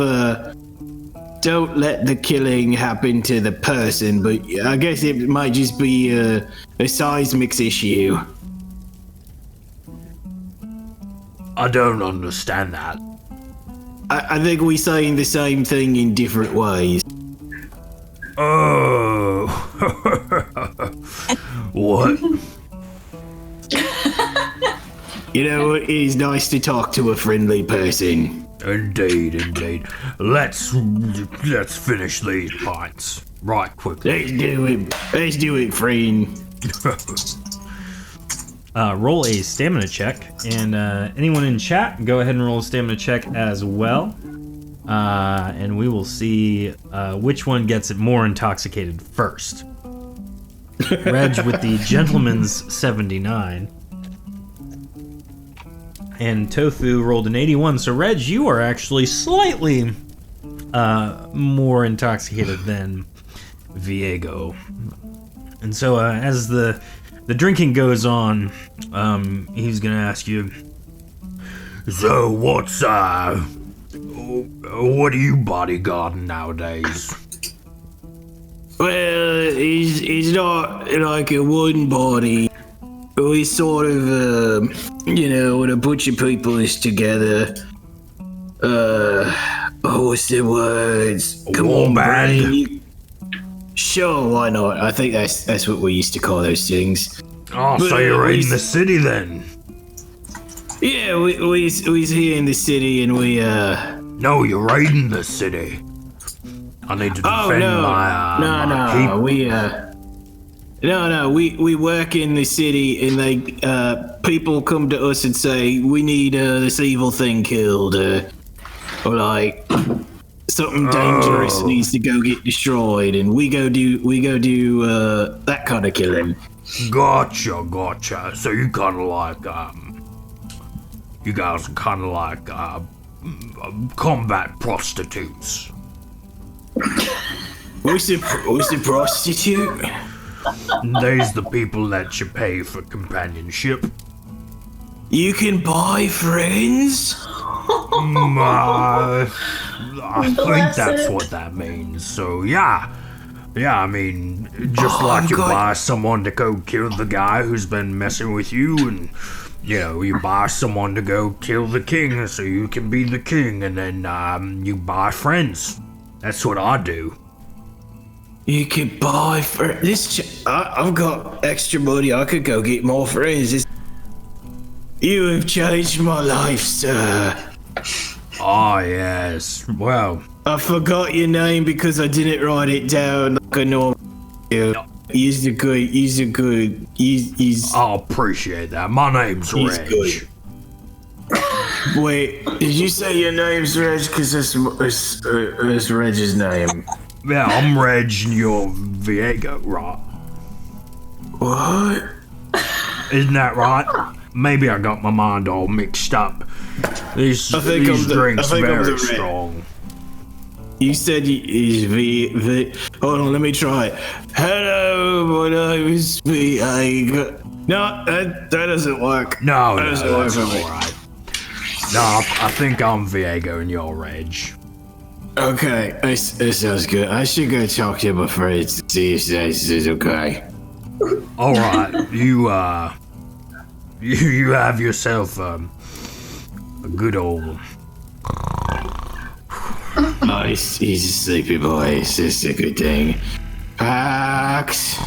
don't let the killing happen to the person, but I guess it might just be a seismics issue. I don't understand that. I think we're saying the same thing in different ways. Oh. What? You know, it is nice to talk to a friendly person. Indeed. Let's finish these pints right quickly. Let's do it, friend. Roll a stamina check, and anyone in chat, go ahead and roll a stamina check as well. And we will see which one gets it more intoxicated first. Reg with the gentleman's 79. And Tofu rolled an 81. So, Reg, you are actually slightly more intoxicated than Viego. And so, as the drinking goes on, he's gonna ask you, So what are you bodyguarding nowadays? Well, he's not like a one body. He's sort of, when a bunch of people is together. What's the words? Come on, Brady. Sure, why not? I think that's what we used to call those things. Oh, so you're in the city then? Yeah, we here in the city, and we No, you're raiding the city. I need to defend my people. We work in the city, and people come to us and say we need this evil thing killed, or like something dangerous needs to go get destroyed, and we go do that kind of killing. Gotcha. So you kind of like you guys are kind of like combat prostitutes. What's a prostitute? There's the people that you pay for companionship. You can buy friends? I think that's what that means. So yeah, I mean, just like you buy someone to go kill the guy who's been messing with you, and you buy someone to go kill the king so you can be the king, and then you buy friends. That's what I do. You could buy friends. I've got extra money. I could go get more friends. You have changed my life, sir. Oh, yes. Well, I forgot your name because I didn't write it down like a normal. He's good. I appreciate that. My name's Reg. Good. Wait, did you say your name's Reg? Because that's Reg's name. Yeah, I'm Reg and you're Viego, right? What? Isn't that right? Maybe I got my mind all mixed up. These drinks very strong. You said he's Hold on, let me try it. Hello, my name is Viego. No, that doesn't work. No, that's all right. No, I think I'm Viego and you're Reg. Okay, it sounds good. I should go talk to my friends to see if this is okay. All right, you have yourself a good old. Oh, he's a sleepy boy. It's just a good thing. Pax.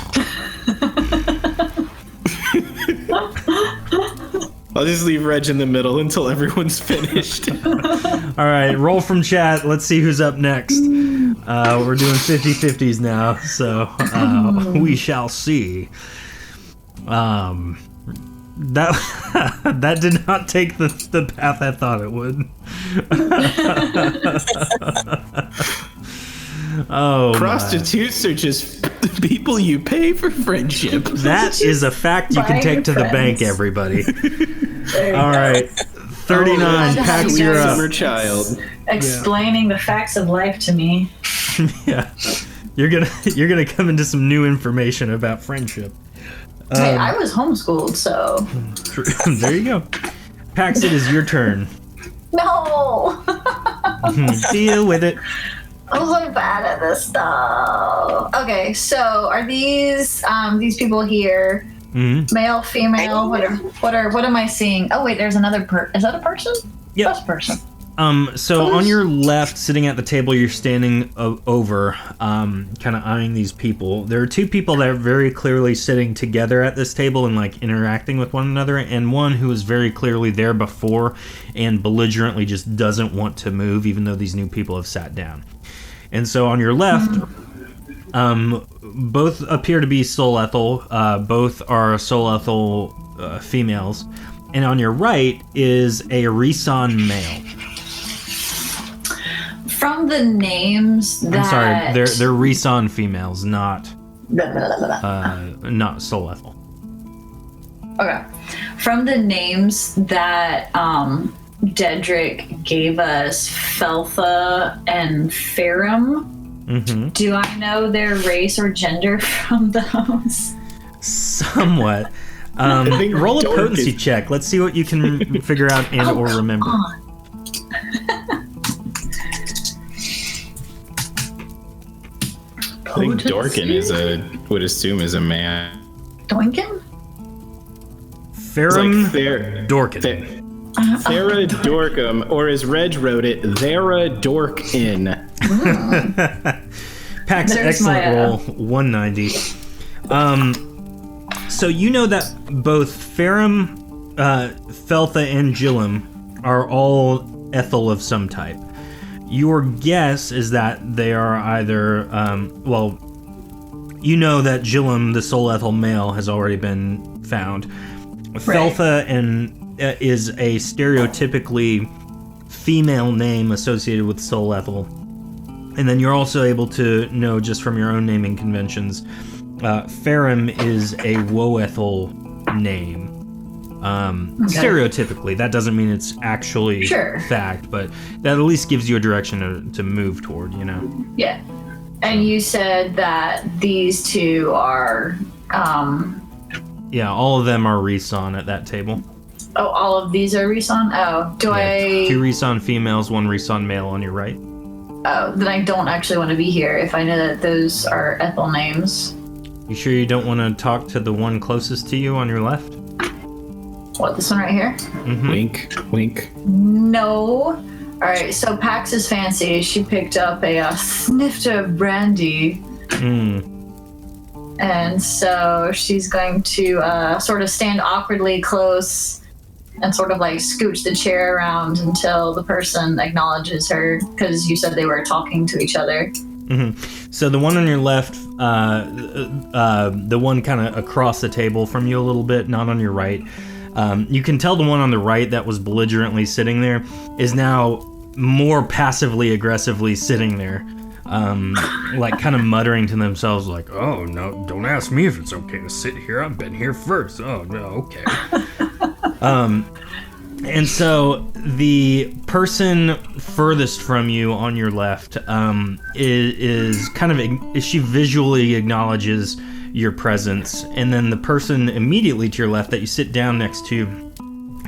I'll just leave Reg in the middle until everyone's finished. All right, roll from chat. Let's see who's up next. We're doing 50-50s now, so we shall see. That did not take the path I thought it would. Oh, prostitutes are just people you pay for friendship. That is a fact you can take to the bank, everybody. All right, 39. Pax, you're up. Summer child explaining the facts of life to me. Yeah, you're gonna come into some new information about friendship. Hey, I was homeschooled, so there you go. Pax, it is your turn. no. Deal with it. I'm so bad at this stuff. Okay, so are these people here male, female? What am I seeing? Oh wait, there's another is that a person? Yep. That's a person. So on your left, sitting at the table you're standing over, kind of eyeing these people. There are two people that are very clearly sitting together at this table and like interacting with one another, and one who was very clearly there before and belligerently just doesn't want to move, even though these new people have sat down. And so on your left, both appear to be Soul Ethel. Both are Soul Ethel females, and on your right is a Risan male. From the names that... I'm sorry, they're Risan females, not Soul Ethel. Okay. From the names that Dedrick gave us, Feltha and Ferrum, do I know their race or gender from those? Somewhat. Roll a potency check. Let's see what you can figure out or remember. I think Dorkin would assume is a man. Doinkin? Ferrum Dorkin. Thera Dorkum, or as Reg wrote it, Thera Dorkin. Pax, excellent roll, 190. So you know that both Ferrum, Feltha, and Gilliam are all Ethel of some type. Your guess is that they are either, you know that Gillum, the Soul Ethel male, has already been found. Feltha is a stereotypically female name associated with Soul Ethel. And then you're also able to know just from your own naming conventions, Farum is a Woethel name. Stereotypically, that doesn't mean it's actually fact, but that at least gives you a direction to move toward, you know? Yeah. And you said that these two are... Yeah, all of them are Reson at that table. Oh, all of these are Reson? Oh, Two Reson females, one Reson male on your right. Oh, then I don't actually want to be here if I know that those are Ethel names. You sure you don't want to talk to the one closest to you on your left? What, this one right here? Mm-hmm. Wink, wink. No. Alright, so Pax is fancy. She picked up a snifter of brandy. And so she's going to sort of stand awkwardly close and sort of like scooch the chair around until the person acknowledges her, because you said they were talking to each other. Mm-hmm. So the one on your left, the one kind of across the table from you a little bit, not on your right, you can tell the one on the right that was belligerently sitting there is now more passively aggressively sitting there. Like kind of muttering to themselves like, oh, no, don't ask me if it's okay to sit here. I've been here first. Oh, no, okay. And so the person furthest from you on your left is kind of, she visually acknowledges your presence. And then the person immediately to your left that you sit down next to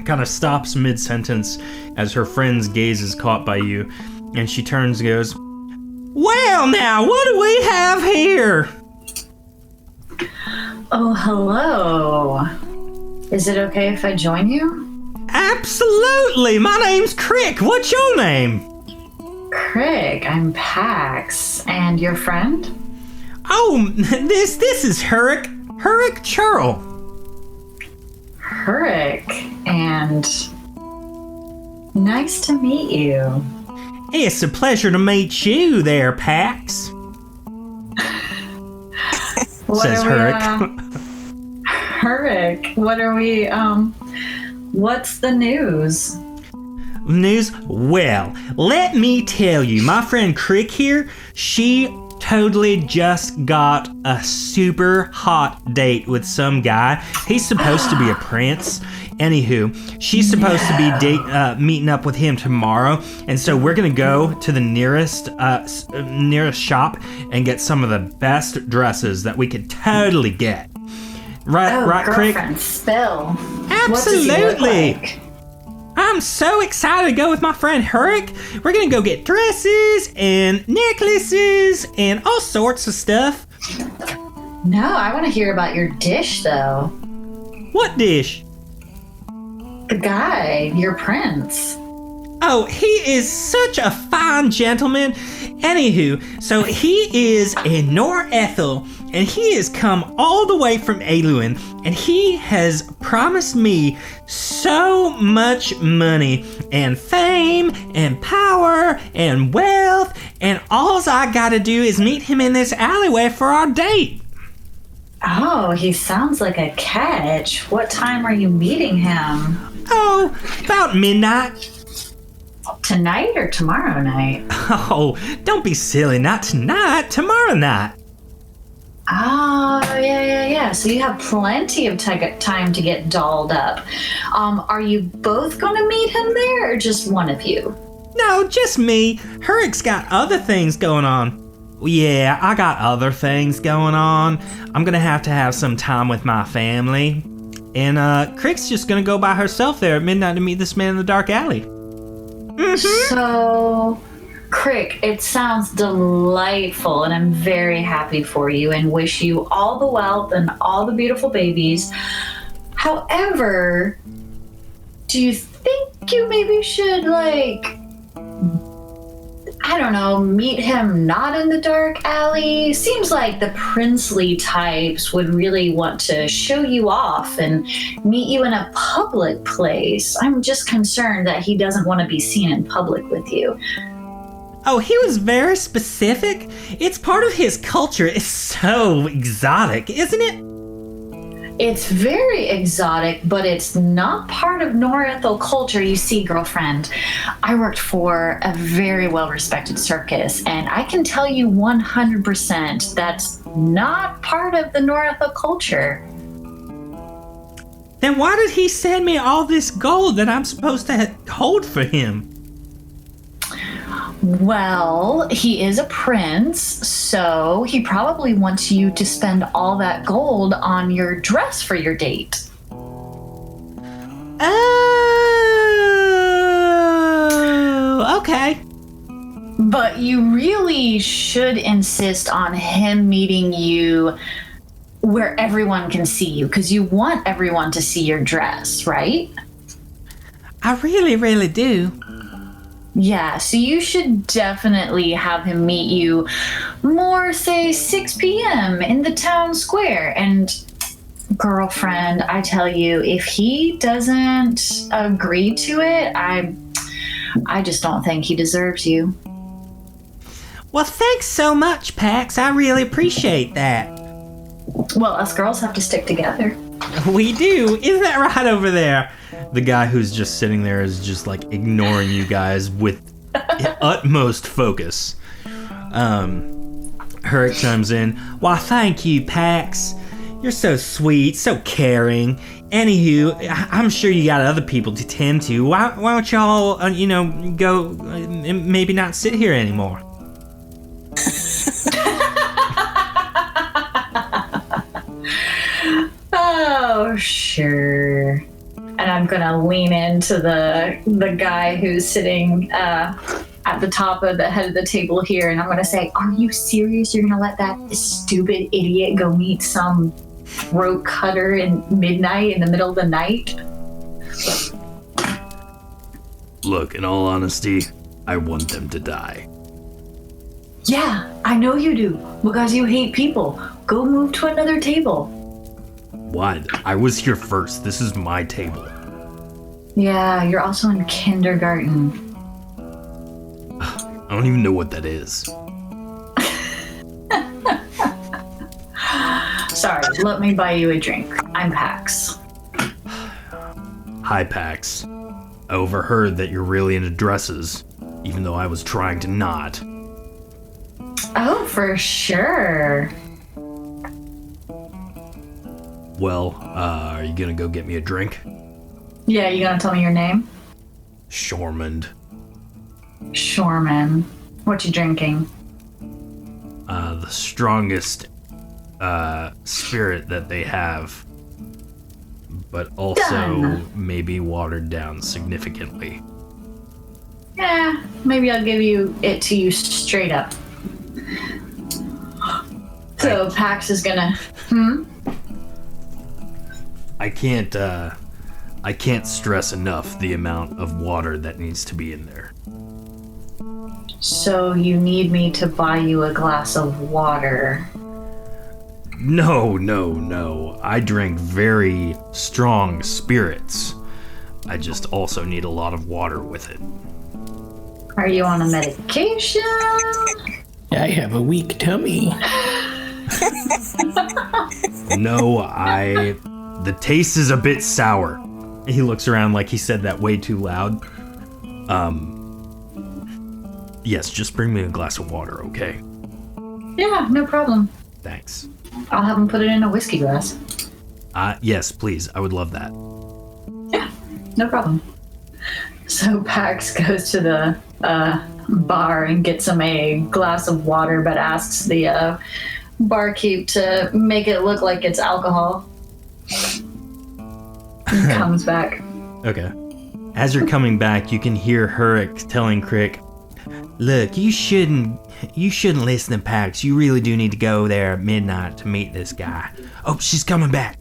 kind of stops mid-sentence as her friend's gaze is caught by you. And she turns and goes, well, now, what do we have here? Oh, hello. Is it okay if I join you? Absolutely. My name's Crick. What's your name? Crick, I'm Pax. And your friend? Oh, this is Hurrick. Hurrick Churl. Hurrick, and nice to meet you. It's a pleasure to meet you there, Pax. Says Hurrick. Hurrick, what are we, what's the news? News? Well, let me tell you, my friend Crick here, she totally just got a super hot date with some guy. He's supposed to be a prince. Anywho, she's supposed to be meeting up with him tomorrow, and so we're gonna go to the nearest shop and get some of the best dresses that we could totally get. Right, Crick? Spill. Absolutely. What does he look like? I'm so excited to go with my friend Hurrick. We're gonna go get dresses and necklaces and all sorts of stuff. No, I want to hear about your dish, though. What dish? The guy, your prince. Oh, he is such a fine gentleman. Anywho, so he is a Nor Ethel, and he has come all the way from Aluin, and he has promised me so much money and fame and power and wealth, and all I gotta do is meet him in this alleyway for our date. Oh, he sounds like a catch. What time are you meeting him? Oh, about midnight. Tonight or tomorrow night? Oh, don't be silly. Not tonight. Tomorrow night. Oh, yeah. So you have plenty of time to get dolled up. Are you both going to meet him there, or just one of you? No, just me. Hurrick's got other things going on. Yeah, I got other things going on. I'm going to have some time with my family. And Crick's just going to go by herself there at midnight to meet this man in the dark alley. Mm-hmm. So, Crick, it sounds delightful, and I'm very happy for you and wish you all the wealth and all the beautiful babies. However, do you think you maybe should, meet him not in the dark alley? Seems like the princely types would really want to show you off and meet you in a public place. I'm just concerned that he doesn't want to be seen in public with you. Oh, he was very specific. It's part of his culture. It's so exotic, isn't it? It's very exotic, but it's not part of Norethel culture. You see, girlfriend, I worked for a very well-respected circus, and I can tell you 100% that's not part of the Norethel culture. Then why did he send me all this gold that I'm supposed to hold for him? Well, he is a prince, so he probably wants you to spend all that gold on your dress for your date. Oh, okay. But you really should insist on him meeting you where everyone can see you, because you want everyone to see your dress, right? I really, really do. Yeah, so you should definitely have him meet you more, say, 6 p.m. in the town square. And girlfriend, I tell you, if he doesn't agree to it, I just don't think he deserves you. Well, thanks so much, Pax. I really appreciate that. Well, us girls have to stick together. We do. Isn't that right over there? The guy who's just sitting there is just like ignoring you guys with utmost focus. Herrick chimes in. Why, thank you, Pax. You're so sweet, so caring. Anywho, I'm sure you got other people to tend to. Why don't y'all, go and maybe not sit here anymore? Oh, sure. And I'm gonna lean into the guy who's sitting at the top of the head of the table here, and I'm gonna say, "Are you serious? You're gonna let that stupid idiot go meet some throat cutter in midnight in the middle of the night?" Look, in all honesty, I want them to die. Yeah, I know you do, because you hate people. Go move to another table. What? I was here first. This is my table. Yeah, you're also in kindergarten. I don't even know what that is. Sorry, let me buy you a drink. I'm Pax. Hi, Pax. I overheard that you're really into dresses, even though I was trying to not. Oh, for sure. Well, are you gonna go get me a drink? Yeah, you gonna tell me your name? Shormand. Shorman. What you drinking? The strongest spirit that they have, but also Done. maybe watered down significantly. Yeah, maybe I'll give it to you straight up. So Pax is gonna. I can't stress enough the amount of water that needs to be in there. So you need me to buy you a glass of water? No. I drink very strong spirits. I just also need a lot of water with it. Are you on a medication? I have a weak tummy. No, the taste is a bit sour. He looks around like he said that way too loud. Yes, just bring me a glass of water, okay? Yeah, no problem. Thanks. I'll have him put it in a whiskey glass. Yes, please. I would love that. Yeah, no problem. So Pax goes to the bar and gets him a glass of water, but asks the barkeep to make it look like it's alcohol. And comes back. Okay. As you're coming back, you can hear Herrick telling Crick, "Look, you shouldn't listen to Pax. You really do need to go there at midnight to meet this guy." Oh, she's coming back.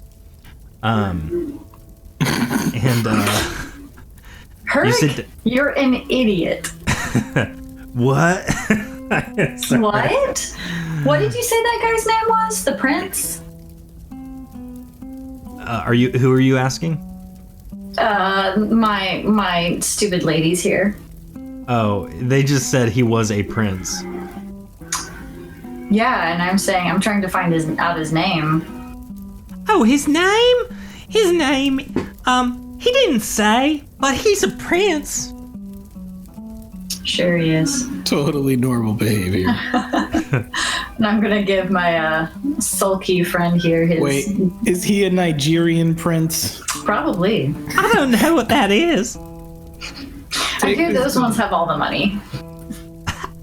Herrick, you're an idiot. What? What? What did you say that guy's name was? The prince? Who are you asking? My stupid ladies here. Oh, they just said he was a prince. Yeah, and I'm saying I'm trying to find out his name. Oh, his name? His name, he didn't say, but he's a prince. Sure he is. Totally normal behavior. And I'm gonna give my sulky friend here his... Wait, is he a Nigerian prince? Probably. I don't know what that is. I hear those ones have all the money.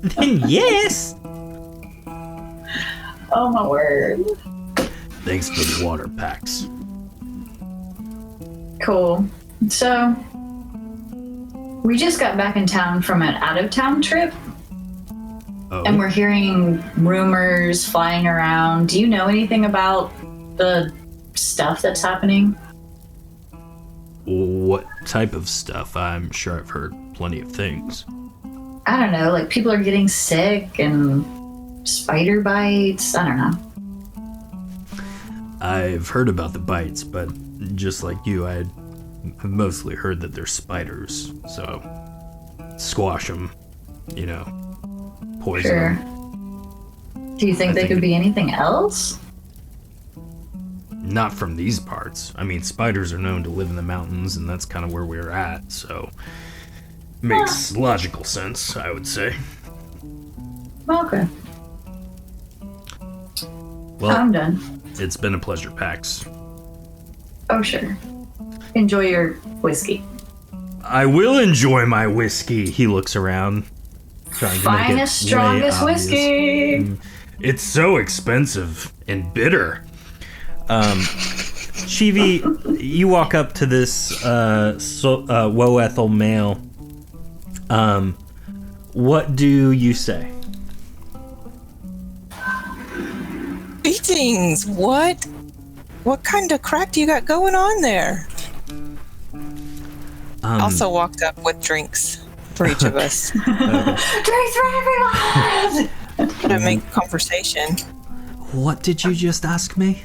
Then yes. Oh my word. Thanks for the water packs. Cool. So, we just got back in town from an out-of-town trip, and we're hearing rumors flying around. Do you know anything about the stuff that's happening? What type of stuff? I'm sure I've heard plenty of things. I don't know, like people are getting sick and spider bites. I don't know. I've heard about the bites, but just like you, I've mostly heard that they're spiders. So, squash them, poison Sure. them. Do you think they could be anything else? Not from these parts. I mean, spiders are known to live in the mountains, and that's kind of where we're at, so makes logical sense, I would say. Okay. Well, I'm done. it's been a pleasure, Pax. Oh, sure. Enjoy your whiskey. I will enjoy my whiskey. He looks around, trying to make it Finest, way strongest obvious. whiskey. It's so expensive and bitter. Chivi, you walk up to this Woethel male. What do you say? Greetings. What? What kind of crack do you got going on there? Also walked up with drinks for each of us. Drinks for everyone! To make conversation. What did you just ask me?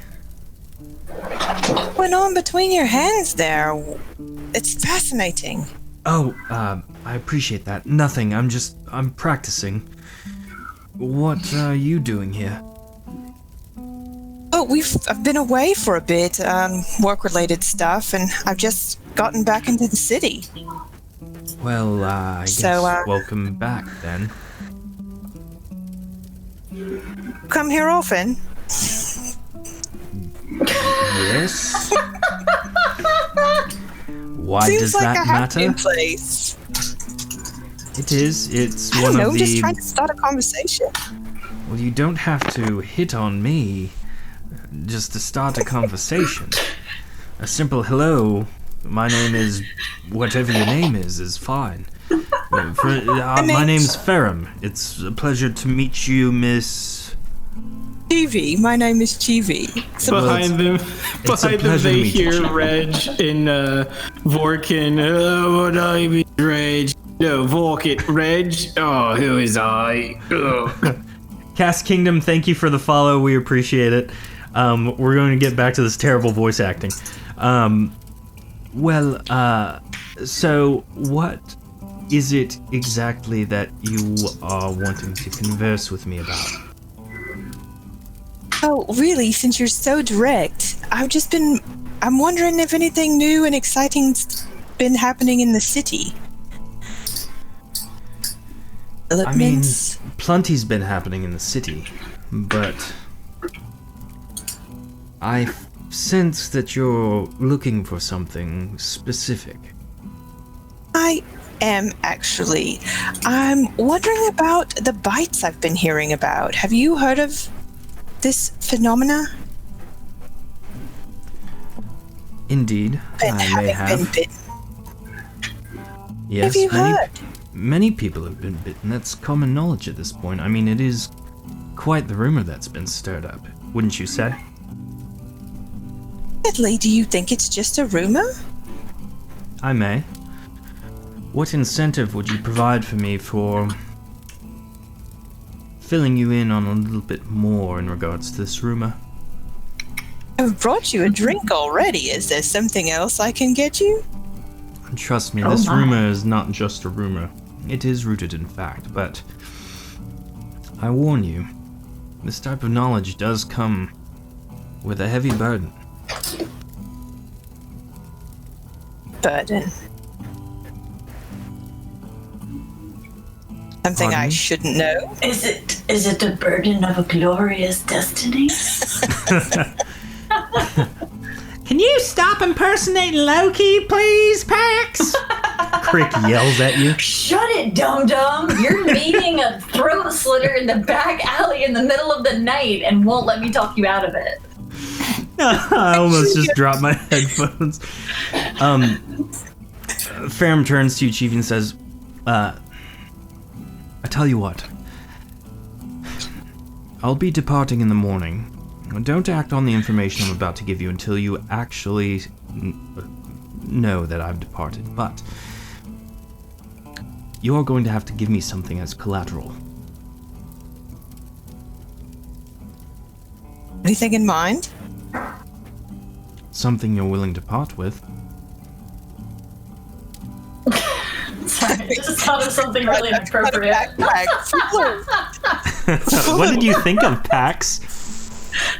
What went on between your hands there? It's fascinating. Oh, I appreciate that. Nothing. I'm practicing. What are you doing here? Oh, I've been away for a bit on work-related stuff, and I've just gotten back into the city. Well, I guess welcome back then. Come here often. Yes. Why Seems does like that a happy matter? place. It is. It's I one don't know, of just the. trying to start a conversation. Well, you don't have to hit on me just to start a conversation. A simple hello. My name is whatever your name is fine. My name's Ferrum. It's a pleasure to meet you, Miss. Chivi, my name is Chivi. Behind them, pleasure to they meet you. hear Reg in Vorkin. Oh, what I be Reg? No, Vorkin, Reg. Oh, who is I? Oh. Cast Kingdom, thank you for the follow. We appreciate it. We're going to get back to this terrible voice acting. So what is it exactly that you are wanting to converse with me about? Oh, really? Since you're so direct, I'm wondering if anything new and exciting's been happening in the city. I mean, plenty's been happening in the city, but I sense that you're looking for something specific. I am actually. I'm wondering about the bites I've been hearing about. Have you heard of this phenomena? Indeed, I may have. Been bitten. Yes, Have you heard? Many people have been bitten. That's common knowledge at this point. I mean, it is quite the rumor that's been stirred up, wouldn't you say? Lee, do you think it's just a rumor? I may. What incentive would you provide for me for filling you in on a little bit more in regards to this rumor? I've brought you a drink already. Is there something else I can get you? And trust me, this rumor is not just a rumor. It is rooted in fact, but I warn you, this type of knowledge does come with a heavy burden. Burden. Something I shouldn't know. Is it the burden of a glorious destiny? Can you stop impersonating Loki, please, Pax? Crick yells at you. Shut it, dum-dum! You're meeting a throat slitter in the back alley in the middle of the night and won't let me talk you out of it. I almost just dropped my headphones. Ferrum turns to you, Chief, and says, I tell you what. I'll be departing in the morning. Don't act on the information I'm about to give you until you actually know that I've departed. But you are going to have to give me something as collateral. Anything in mind? Something you're willing to part with. Sorry, I just thought of something really inappropriate. What did you think of, Pax?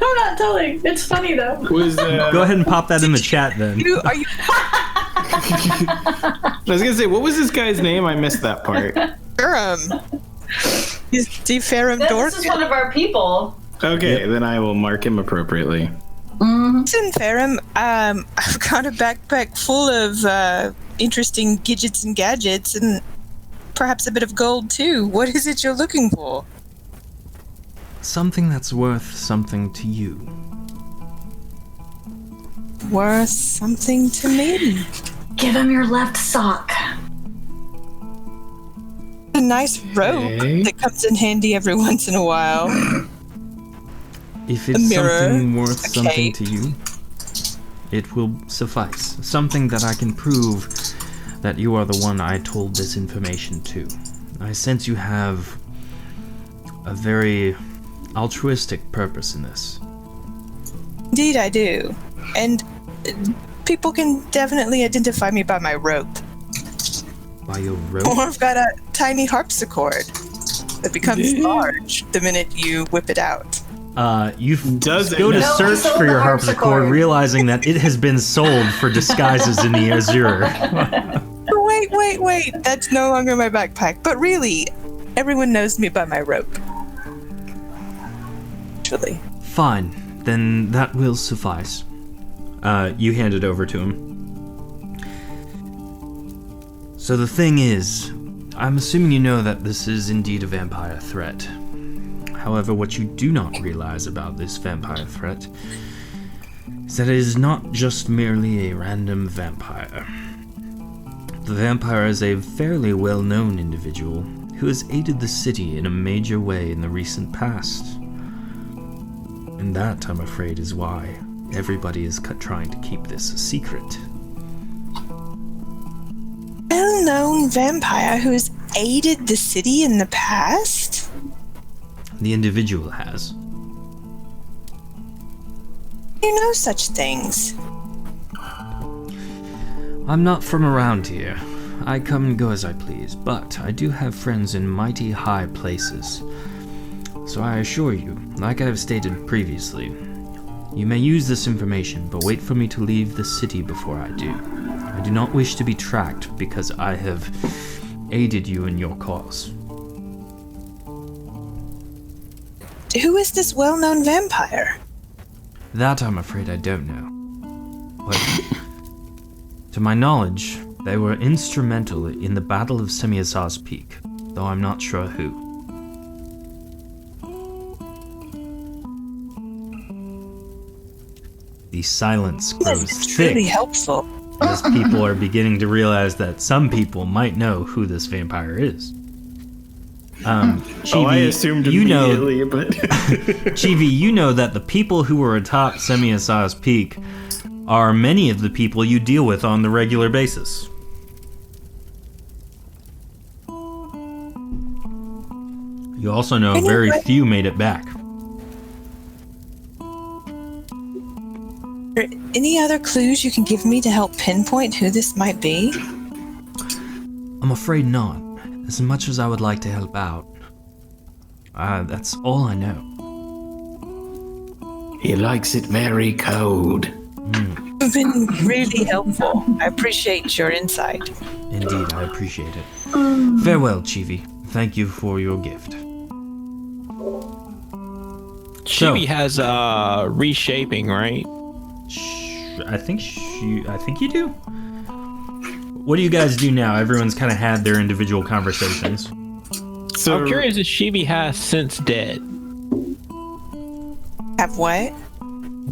I'm not telling. It's funny though. Go ahead and pop that in the chat then. Are you? I was gonna say, what was this guy's name? I missed that part. Ferrum. He's the Ferrum Dork. This is one of our people. Okay, then I will mark him appropriately. Listen, Ferrum, I've got a backpack full of interesting gadgets and gadgets, and perhaps a bit of gold too. What is it you're looking for? Something that's worth something to you. Worth something to me. Give him your left sock. A nice rope Okay. that comes in handy every once in a while. If it's mirror, something worth a something cape. to you, it will suffice. Something that I can prove that you are the one I told this information to. I sense you have a very altruistic purpose in this. Indeed, I do. And people can definitely identify me by my rope. By your Or rope? I've got a tiny harpsichord that becomes large the minute you whip it out. You Does it go to now? No, search sold for the your harpsichord, realizing that it has been sold for disguises in the Azure. Wait. That's no longer my backpack. But really, everyone knows me by my rope. Actually. Fine, then that will suffice. You hand it over to him. So the thing is, I'm assuming you know that this is indeed a vampire threat. However, what you do not realize about this vampire threat is that it is not just merely a random vampire. The vampire is a fairly well-known individual who has aided the city in a major way in the recent past. And that, I'm afraid, is why everybody is trying to keep this a secret. Well-known vampire who's aided the city in the past? The individual has. You know such things. I'm not from around here. I come and go as I please, but I do have friends in mighty high places. So I assure you, like I have stated previously, you may use this information, but wait for me to leave the city before I do. I do not wish to be tracked because I have aided you in your cause. Who is this well-known vampire? That I'm afraid I don't know. But to my knowledge, they were instrumental in the Battle of Semiasar's Peak, though I'm not sure who. The silence grows That's thick really helpful. as people are beginning to realize that some people might know who this vampire is. Chibi, I assumed you know, immediately, but Chibi, you know that the people who were atop Semiasar's Peak are many of the people you deal with on the regular basis. You also know very few made it back. Are any other clues you can give me to help pinpoint who this might be? I'm afraid not. as much as I would like to help out, that's all I know. He likes it very cold. You've been really helpful. I appreciate your insight. Indeed, I appreciate it. Farewell, Chivi. Thank you for your gift. Chibi has reshaping, right? I think you do. What do you guys do now? Everyone's kind of had their individual conversations. So I'm curious if Chibi has Sense Dead. Have what?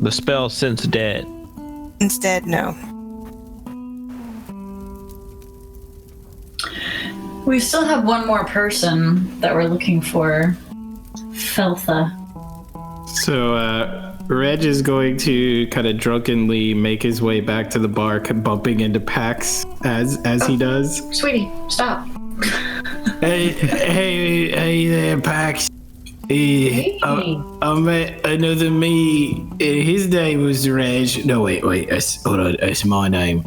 The spell Sense Dead. Instead, no. We still have one more person that we're looking for. Feltha. So, Reg is going to kind of drunkenly make his way back to the bar, bumping into Pax as he does. Sweetie, stop. Hey there, Pax. I met another me. His name was Reg. No, wait. Hold on. It's my name.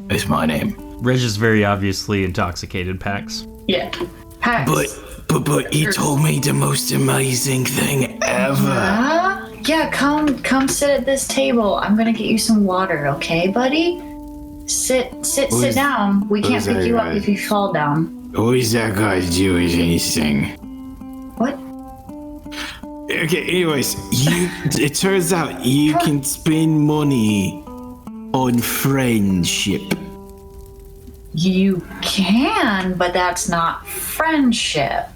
Reg is very obviously intoxicated, Pax. Yeah. Pax. But he told me the most amazing thing ever. Yeah, come sit at this table. I'm gonna get you some water, okay, buddy? Sit down. We can't pick you up if you fall down. What is that guy doing anything? What? Okay, anyways, it turns out you can spend money on friendship. You can, but that's not friendship.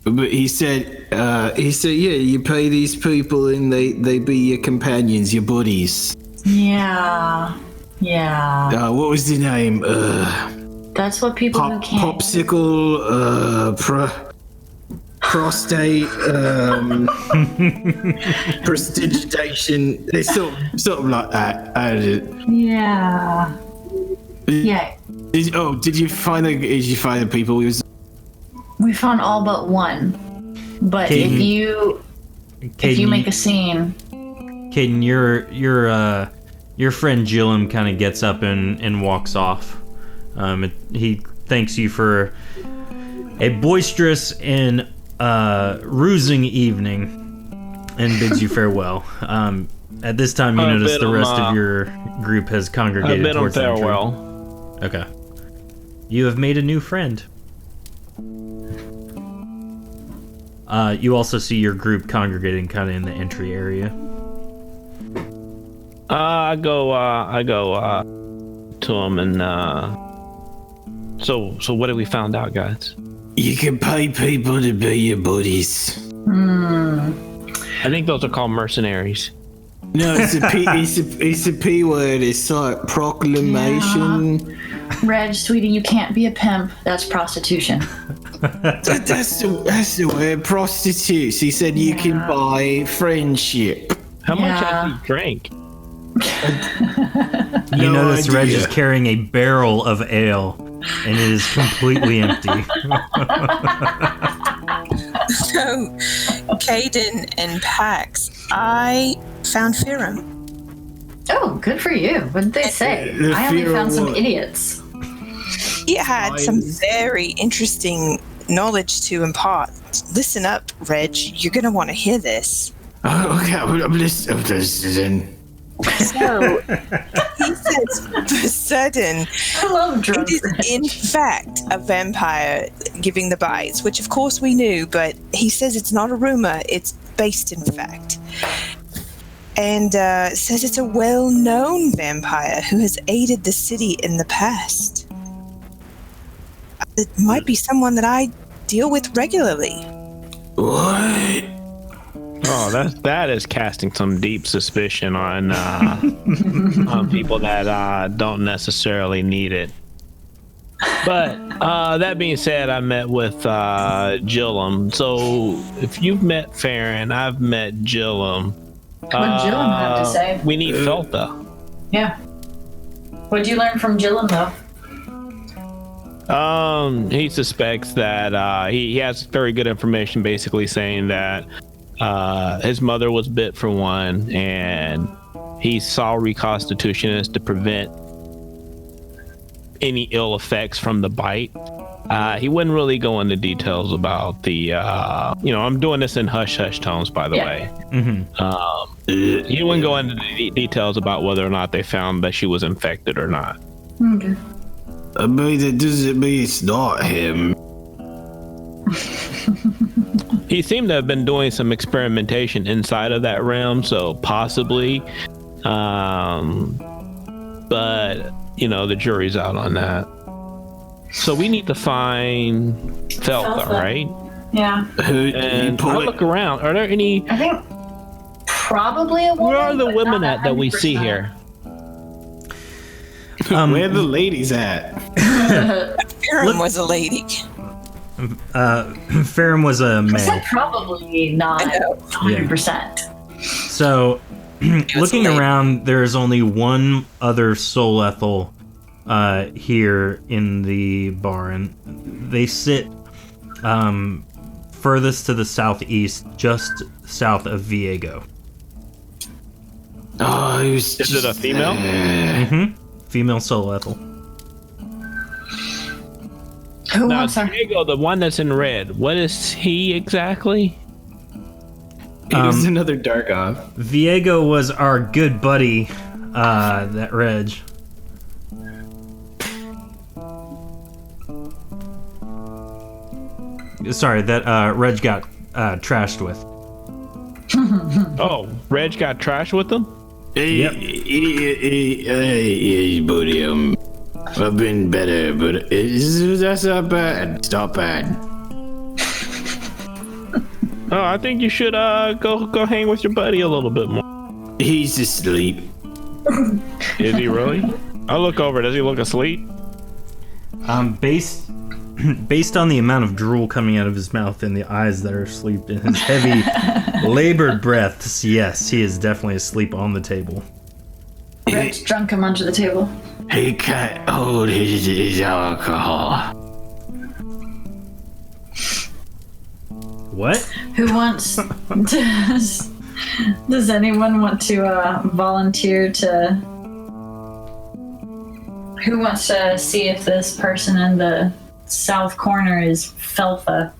But he said, yeah, you pay these people and they be your companions, your buddies. Yeah. What was the name? That's what people who can't. Popsicle, prostate, prestidigitation. It's something like that. Yeah. Did you find the people? We found all but one. But Caden, if you make a scene. Caden, your friend Gillum kind of gets up and walks off. He thanks you for a boisterous and rusing evening and bids you farewell. At this time, you notice the rest of your group has congregated towards the entry. Farewell. Okay. You have made a new friend. You also see your group congregating kind of in the entry area. I go to him and so what have we found out, guys? You can pay people to be your buddies. I think those are called mercenaries. No, it's a P word. It's like proclamation. Yeah. Reg, sweetie, you can't be a pimp. That's prostitution. That's the word. Prostitutes. He said you can buy friendship. How much has he drank? You notice Reg is carrying a barrel of ale, and it is completely empty. So, Caden and Pax, I found Firum. Oh, good for you. What did they say? I only found some idiots. He had some very interesting knowledge to impart. Listen up, Reg. You're going to want to hear this. Oh, okay, I'm listening. So, he says, for certain, I love drunk it is Reg. in fact a vampire giving the bites, which of course we knew, but he says it's not a rumor, it's based in fact. And says it's a well-known vampire who has aided the city in the past. It might be someone that I deal with regularly. What? Oh, that is casting some deep suspicion on on people that don't necessarily need it. But that being said, I met with Gillum. So if you've met Farron, I've met Gillum. What did Gillum have to say? We need Feltha. Yeah. What did you learn from Gillum, though? He suspects that he has very good information, basically saying that his mother was bit for one, and he saw reconstitutionists to prevent any ill effects from the bite. He wouldn't really go into details about the, I'm doing this in hush-hush tones, by the way. He wouldn't go into details about whether or not they found that she was infected or not. Okay. But that doesn't mean it's not him. He seemed to have been doing some experimentation inside of that realm, so possibly. But, the jury's out on that. So we need to find Feltha, right? Yeah. And I'll look around. Are there any... I think probably a woman. Where are the but women not at that we 100%. see here? Where the ladies at? Aaron was a lady. Ferrum was a I male. said probably not I know. 100%. So, looking around, there is only one other Soul Ethel here in the bar, and they sit furthest to the southeast, just south of Viego. Oh, he was Is it a female? Female Soul Ethel. Who Now, wants her? Diego, the one that's in red, what is he exactly? He was another Dargoth. Viego was our good buddy, that Reg. Sorry, that Reg got trashed with. Oh, Reg got trash with them? Yep. Hey, buddy, I've been better, but that's not bad. It's not bad. Oh, I think you should go hang with your buddy a little bit more. He's asleep. Is he really? I'll look over. Does he look asleep? Based on the amount of drool coming out of his mouth and the eyes that are asleep and his heavy, labored breaths, yes, he is definitely asleep on the table. Rich drunk him under the table. He can't hold his alcohol. What? Who wants does anyone want to volunteer to who wants to see if this person in the south corner is Feltha?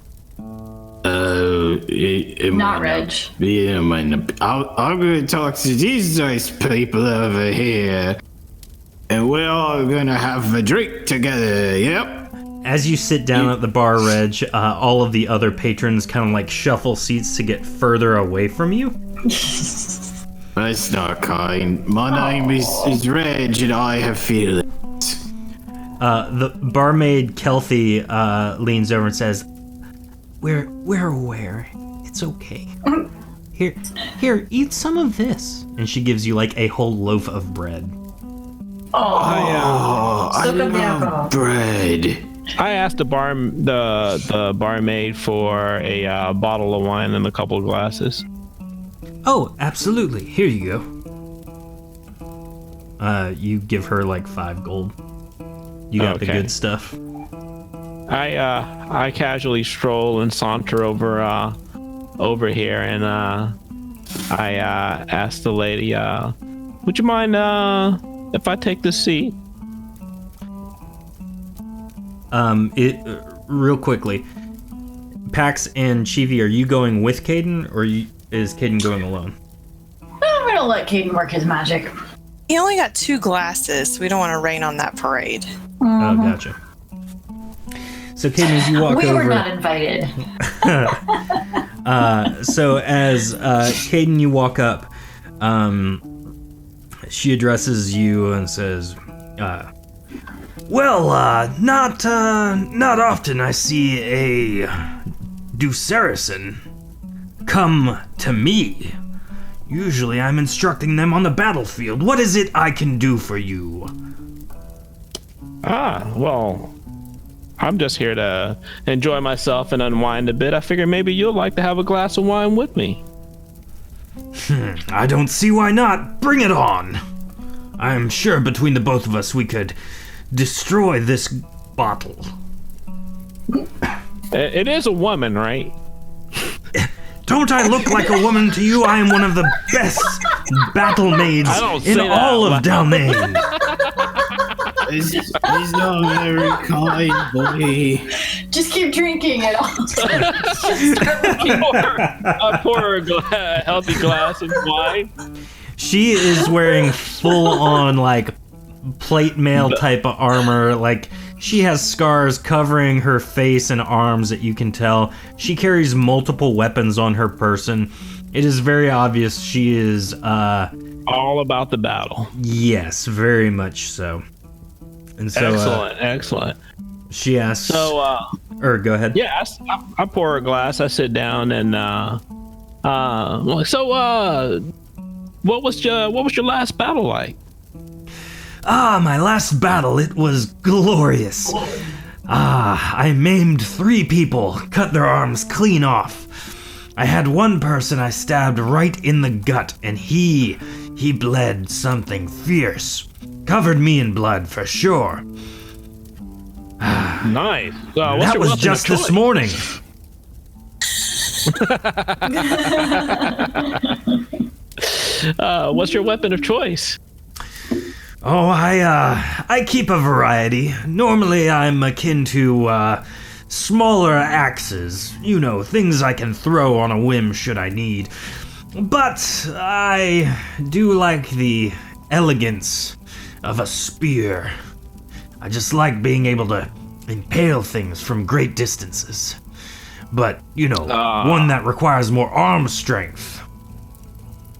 Not Reg. Yeah, man. I'm gonna talk to these nice people over here, and we're all gonna have a drink together. Yep. As you sit down at the bar, Reg, all of the other patrons kind of like shuffle seats to get further away from you. That's not kind. My name is Reg, and I have feelings. The barmaid Kelthy leans over and says, We're aware. It's okay. Here, eat some of this. And she gives you like a whole loaf of bread. Oh, I Soak up the alcohol. love bread. I asked the barmaid for a bottle of wine and a couple of glasses. Oh, absolutely. Here you go. You give her like 5 gold. You got the Okay. good stuff. I casually stroll and saunter over here, and I asked the lady, would you mind if I take this seat? Real quickly, Pax and Chivi, are you going with Caden, or is Caden going alone? I'm gonna let Caden work his magic. He only got 2 glasses, so we don't want to rain on that parade. Oh, gotcha. So, Caden, as you walk We over, were not invited. so as Caden, you walk up, she addresses you and says, "Well, not often I see a Ducerison come to me. Usually I'm instructing them on the battlefield. What is it I can do for you?" Well, I'm just here to enjoy myself and unwind a bit. I figure maybe you'll like to have a glass of wine with me. I don't see why not. Bring it on. I'm sure between the both of us we could destroy this bottle. It is a woman, right? Don't I look like a woman to you? I am one of the best battle maids I don't in say that all out of Dalmain. He's not a very kind boy. Just keep drinking it all. I pour her a healthy glass of wine. She is wearing full on like plate mail type of armor. Like she has scars covering her face and arms that you can tell. She carries multiple weapons on her person. It is very obvious she is all about the battle. Yes, very much so. And so excellent. She asks. So or go ahead. Yeah, I pour her a glass. I sit down and what was your last battle like? My last battle, it was glorious. I maimed 3 people, cut their arms clean off. I had one person I stabbed right in the gut, and he bled something fierce. Covered me in blood for sure. Nice. That was just this morning. What's your weapon of choice? Oh, I keep a variety. Normally, I'm akin to smaller axes. You know, things I can throw on a whim should I need. But I do like the elegance of a spear. I just like being able to impale things from great distances. But, you know, one that requires more arm strength.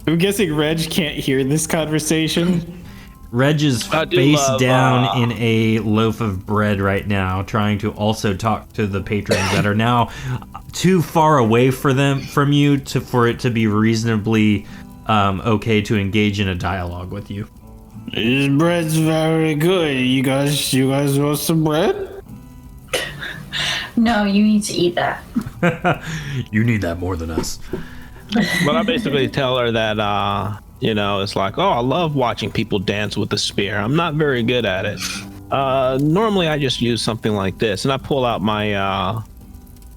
I'm guessing Reg can't hear this conversation. Reg is face down in a loaf of bread right now, trying to also talk to the patrons that are now too far away from you for it to be reasonably okay to engage in a dialogue with you. This bread's very good. You guys want some bread? No, you need to eat that. You need that more than us. But I basically tell her that it's like, I love watching people dance with a spear. I'm not very good at it. Normally I just use something like this, and I pull out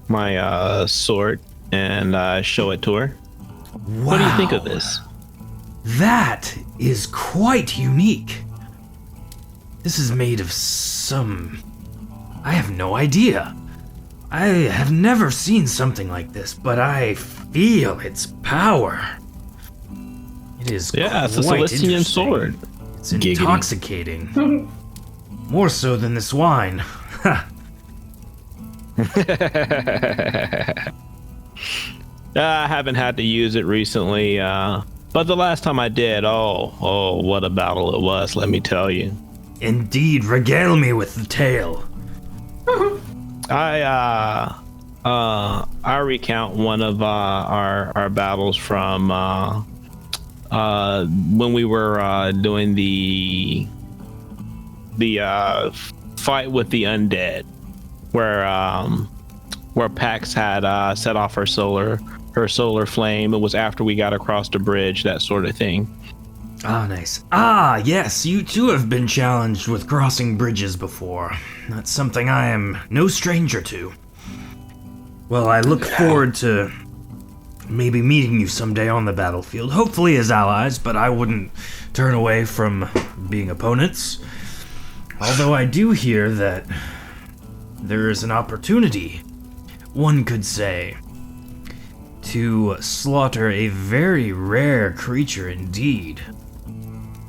my sword and show it to her. Wow. What do you think of this? That is quite unique. This is made of some... I have no idea. I have never seen something like this, but I feel its power. It is it's a Celestian sword. It's intoxicating. More so than this wine. I haven't had to use it recently, but the last time I did, what a battle it was, let me tell you. Indeed, regale me with the tale. I recount one of our battles from when we were doing the fight with the undead, where Pax had set off her solar flame. It was after we got across the bridge, that sort of thing. Ah, nice. Yes, you too have been challenged with crossing bridges before. That's something I am no stranger to. Well, I look forward to maybe meeting you someday on the battlefield, hopefully as allies, but I wouldn't turn away from being opponents. Although I do hear that there is an opportunity, one could say, to slaughter a very rare creature indeed.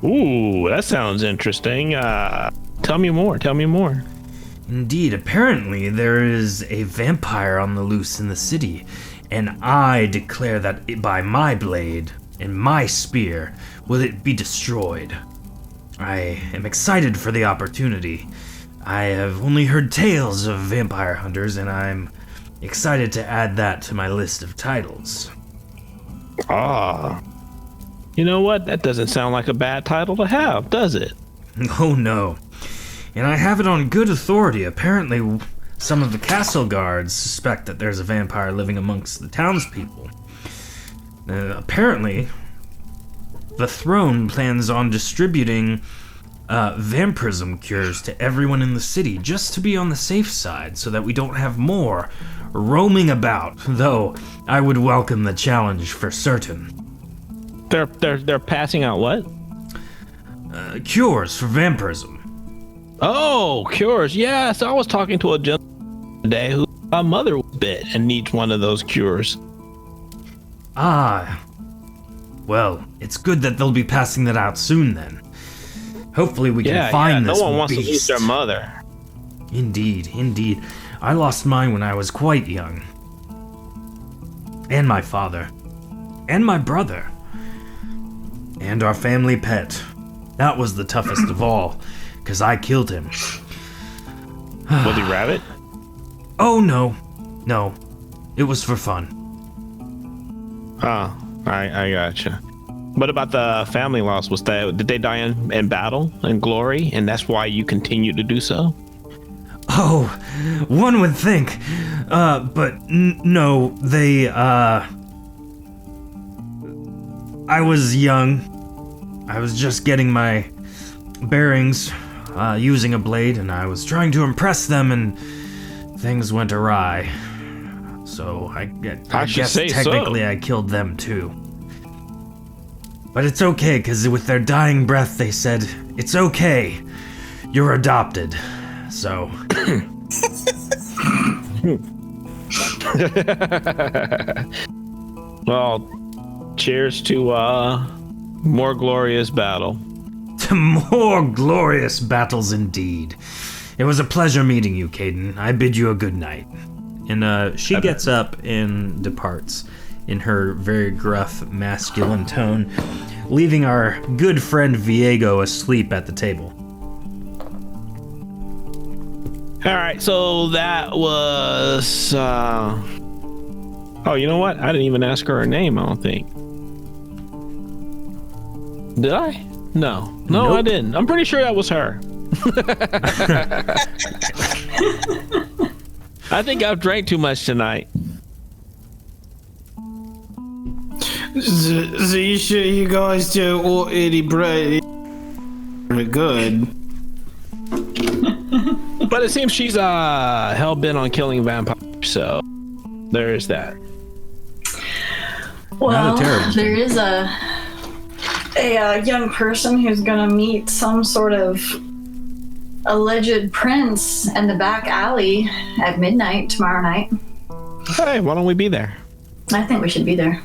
Ooh, that sounds interesting. Tell me more. Indeed, apparently there is a vampire on the loose in the city, and I declare that by my blade and my spear will it be destroyed. I am excited for the opportunity. I have only heard tales of vampire hunters, and I'm excited to add that to my list of titles. You know what? That doesn't sound like a bad title to have, does it? Oh no. And I have it on good authority. Apparently, some of the castle guards suspect that there's a vampire living amongst the townspeople. Apparently, the throne plans on distributing vampirism cures to everyone in the city, just to be on the safe side, so that we don't have more roaming about, though I would welcome the challenge for certain. They're passing out what? Cures for vampirism. Oh, cures. Yes, I was talking to a gentleman today who my mother was bit and needs one of those cures. Ah. Well, it's good that they'll be passing that out soon then. Hopefully we can find this no one wants beast. to lose their mother. Indeed. I lost mine when I was quite young. And my father. And my brother. And our family pet. That was the toughest of all, because I killed him. Was he rabbit? Oh, no. No. It was for fun. Oh, I gotcha. What about the family loss? Did they die in battle and glory, and that's why you continue to do so? Oh, one would think. But no, they, I was young. I was just getting my bearings, using a blade, and I was trying to impress them, and things went awry. So I guess technically I killed them too. But it's okay, because with their dying breath they said, "It's okay, you're adopted." So... Well, cheers to more glorious battle. To more glorious battles indeed. It was a pleasure meeting you, Caden. I bid you a good night. And she gets up and departs in her very gruff, masculine tone, leaving our good friend Viego asleep at the table. All right, so that was... Oh, you know what? I didn't even ask her name, I don't think. Did I? No, nope. I didn't. I'm pretty sure that was her. I think I've drank too much tonight. So you sure you guys don't want any bread? Good. But it seems she's hell-bent on killing vampires, so there is that. Well, there is a young person who's gonna meet some sort of alleged prince in the back alley at midnight tomorrow night. Hey, why don't we be there? I think we should be there.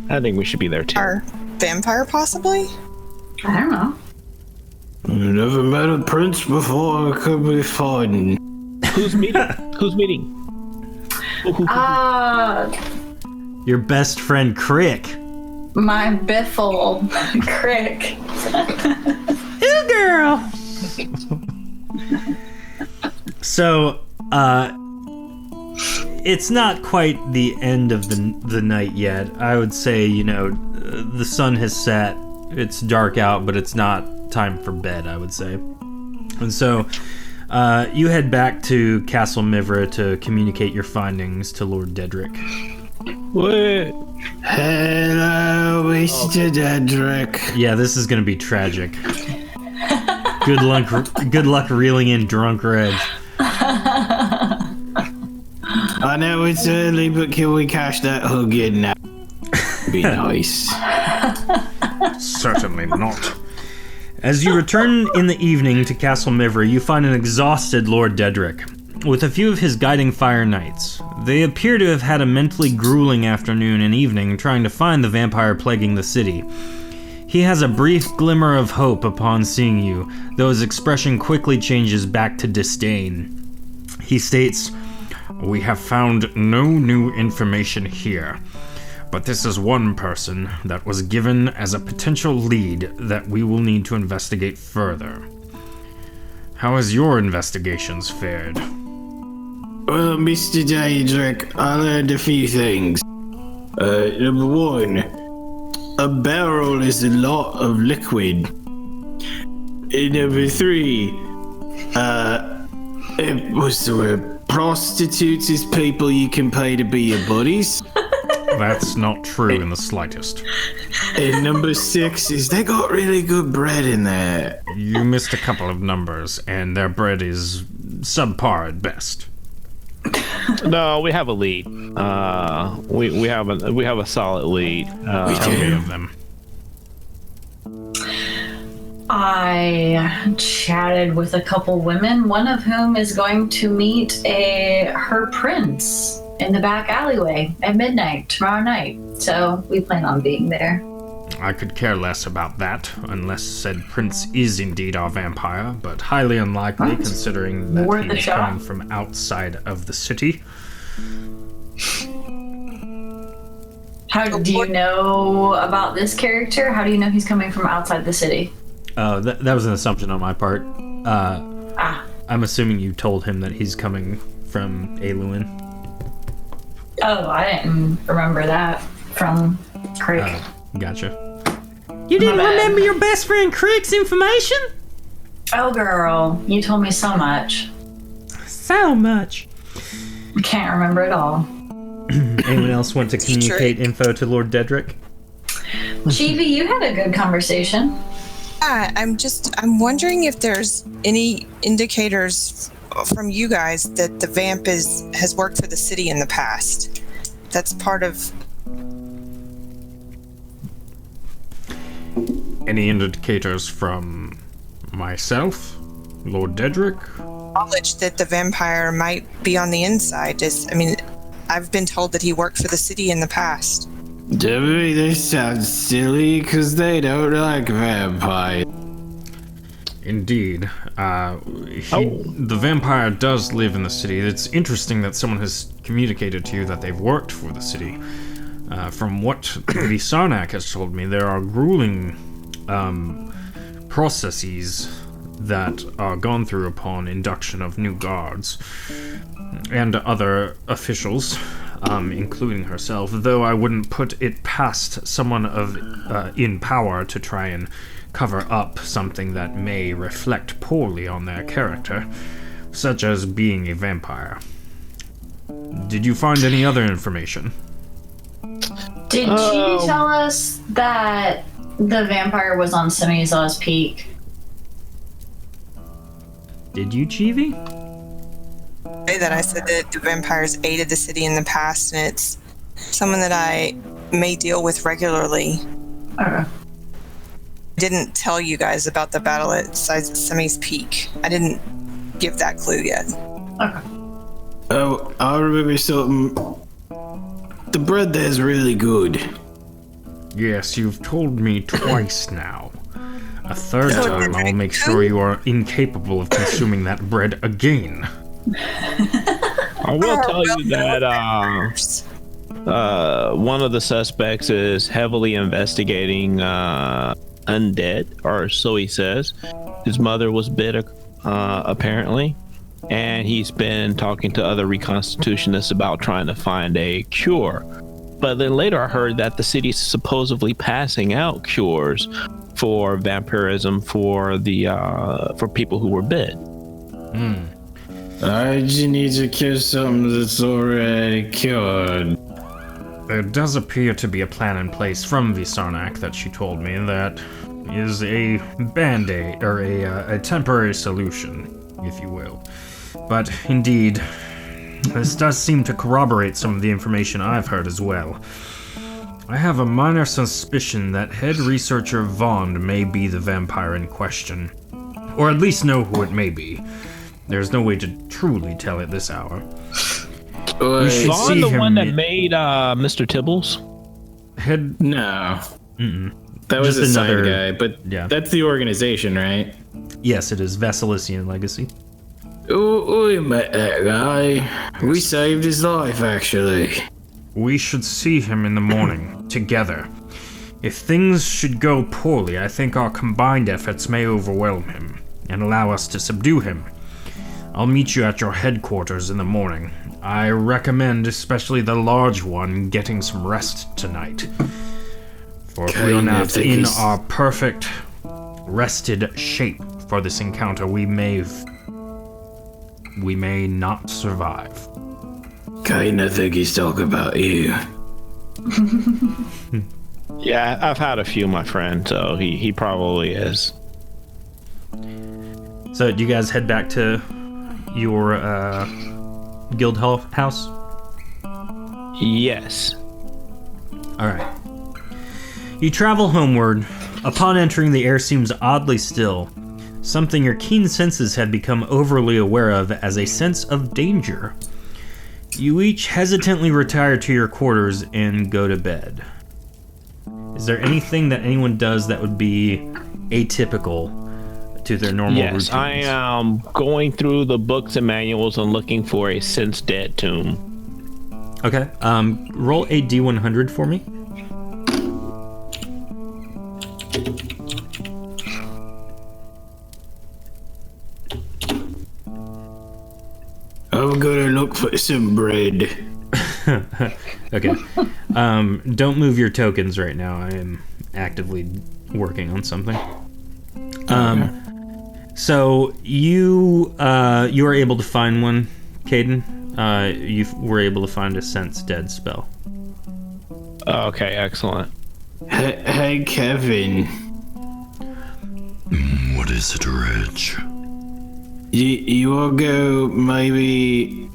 I think we should be there too. Our vampire, possibly? I don't know. I never met a prince before. I could be fun. Who's meeting? Who's meeting? Your best friend Crick. My Biffle Crick. Ooh, girl. So, it's not quite the end of the night yet. I would say, the sun has set. It's dark out, but it's not time for bed, I would say. And so, you head back to Castle Mihvra to communicate your findings to Lord Dedrick. What? Hello, Mr. Dedrick. Yeah, this is gonna be tragic. Good luck reeling in drunk Reg. I know it's early, but can we cash that hug in now? Be nice. Certainly not. As you return in the evening to Castle Mihvra, you find an exhausted Lord Dedrick, with a few of his guiding fire knights. They appear to have had a mentally grueling afternoon and evening trying to find the vampire plaguing the city. He has a brief glimmer of hope upon seeing you, though his expression quickly changes back to disdain. He states, "We have found no new information here, but this is one person that was given as a potential lead that we will need to investigate further. How has your investigations fared?" Well, Mr. Dedrick, I learned a few things. Number one, a barrel is a lot of liquid. And number three, what's the word? Prostitutes is people you can pay to be your buddies. That's not true in the slightest. And number six is they got really good bread in there. You missed a couple of numbers, and their bread is subpar at best. No, we have a lead. We have a solid lead. How many of them? I chatted with a couple women, one of whom is going to meet her prince in the back alleyway at midnight tomorrow night. So we plan on being there. I could care less about that, unless said prince is indeed our vampire, but highly unlikely considering that he is coming from outside of the city. How do you know about this character? How do you know he's coming from outside the city? That was an assumption on my part. I'm assuming you told him that he's coming from Aluin. Oh, I didn't remember that from Crick. Gotcha. You didn't remember your best friend Crick's information? Oh, girl, you told me so much. So much. I can't remember it all. Anyone else want to communicate info to Lord Dedrick? Chibi, you had a good conversation. I'm wondering if there's any indicators from you guys that the vamp has worked for the city in the past. That's part of... Any indicators from myself, Lord Dedrick? Knowledge that the vampire might be on the inside. I've been told that he worked for the city in the past. Debbie, they sound silly because they don't like vampires. Indeed. The vampire does live in the city. It's interesting that someone has communicated to you that they've worked for the city. From what the Sarnak has told me, there are grueling processes that are gone through upon induction of new guards and other officials, including herself, though I wouldn't put it past someone in power to try and cover up something that may reflect poorly on their character, such as being a vampire. Did you find any other information? Did she tell us that the vampire was on Semizaw's Peak? Did you, Chibi? That I said that the vampires aided the city in the past, and it's someone that I may deal with regularly. Okay. Didn't tell you guys about the battle at Semi's Peak. I didn't give that clue yet. Okay. Oh, I remember something. The bread there's really good. Yes, you've told me twice now. A third time, I'll make sure you are incapable of consuming that bread again. I will tell you that one of the suspects is heavily investigating undead, or so he says. His mother was bit, apparently, and he's been talking to other reconstitutionists about trying to find a cure. But then later I heard that the city's supposedly passing out cures for vampirism for the for people who were bit. I just need to cure something that's already cured. There does appear to be a plan in place from Visarnak that she told me that is a band-aid, or a temporary solution, if you will. But indeed, this does seem to corroborate some of the information I've heard as well. I have a minor suspicion that head researcher Vaughn may be the vampire in question, or at least know who it may be. There's no way to truly tell at this hour. Is Vaughn the one that made Mr. Tibbles? Head? No. Mm-mm. That was Just a side another guy, but yeah. That's the organization, right? Yes, it is Vessalician Legacy. Oh, we met that guy. We saved his life, actually. We should see him in the morning, together. If things should go poorly, I think our combined efforts may overwhelm him, and allow us to subdue him. I'll meet you at your headquarters in the morning. I recommend, especially the large one, getting some rest tonight. For if we are not in our perfect, rested shape for this encounter, we may not survive. Kinda think he's talking about you. Yeah, I've had a few, my friend, so he probably is. So, do you guys head back to your guild house? Yes. All right. You travel homeward Upon entering, the air seems oddly still, something your keen senses had become overly aware of as a sense of danger. You each hesitantly retire to your quarters and go to bed. Is there anything that anyone does that would be atypical to their normal routines? Yes, I am going through the books and manuals and looking for a since dead tomb. Okay. Roll a D100 for me. I'm gonna look for some bread. Okay. Don't move your tokens right now. I am actively working on something. So you were able to find one, Caden. You were able to find a sense dead spell. Okay, excellent. Hey, Kevin. What is it, Reg? You will go maybe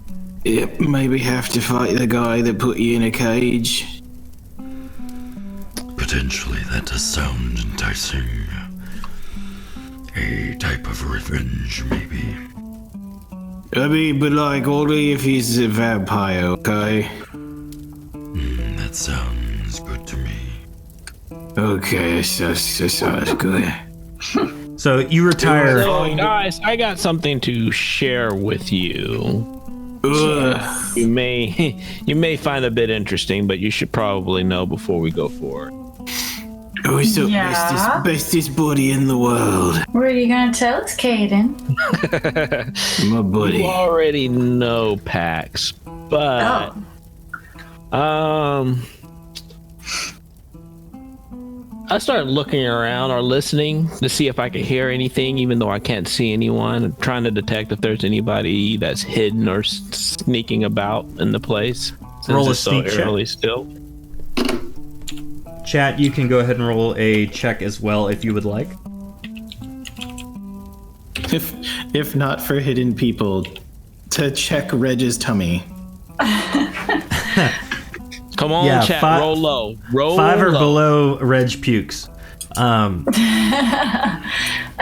have to fight the guy that put you in a cage. Potentially, that does sound enticing. A type of revenge, maybe. I mean, but like only if he's a vampire, okay? That sounds good to me. Okay, so sounds good. So you retire. So, guys, I got something to share with you. Ugh. You may find a bit interesting, but you should probably know before we go forward. Oh, he's the Yeah? bestest buddy in the world. What are you gonna tell us, Caden? My buddy. You already know Pax, but I started looking around or listening to see if I could hear anything, even though I can't see anyone. I'm trying to detect if there's anybody that's hidden or sneaking about in the place. Since Roll a it's so sneak check. early still. Chat, you can go ahead and roll a check as well if you would like. If not for hidden people, to check Reg's tummy. Come on, Yeah, chat. Roll low. Roll 5 or low. below Reg pukes. I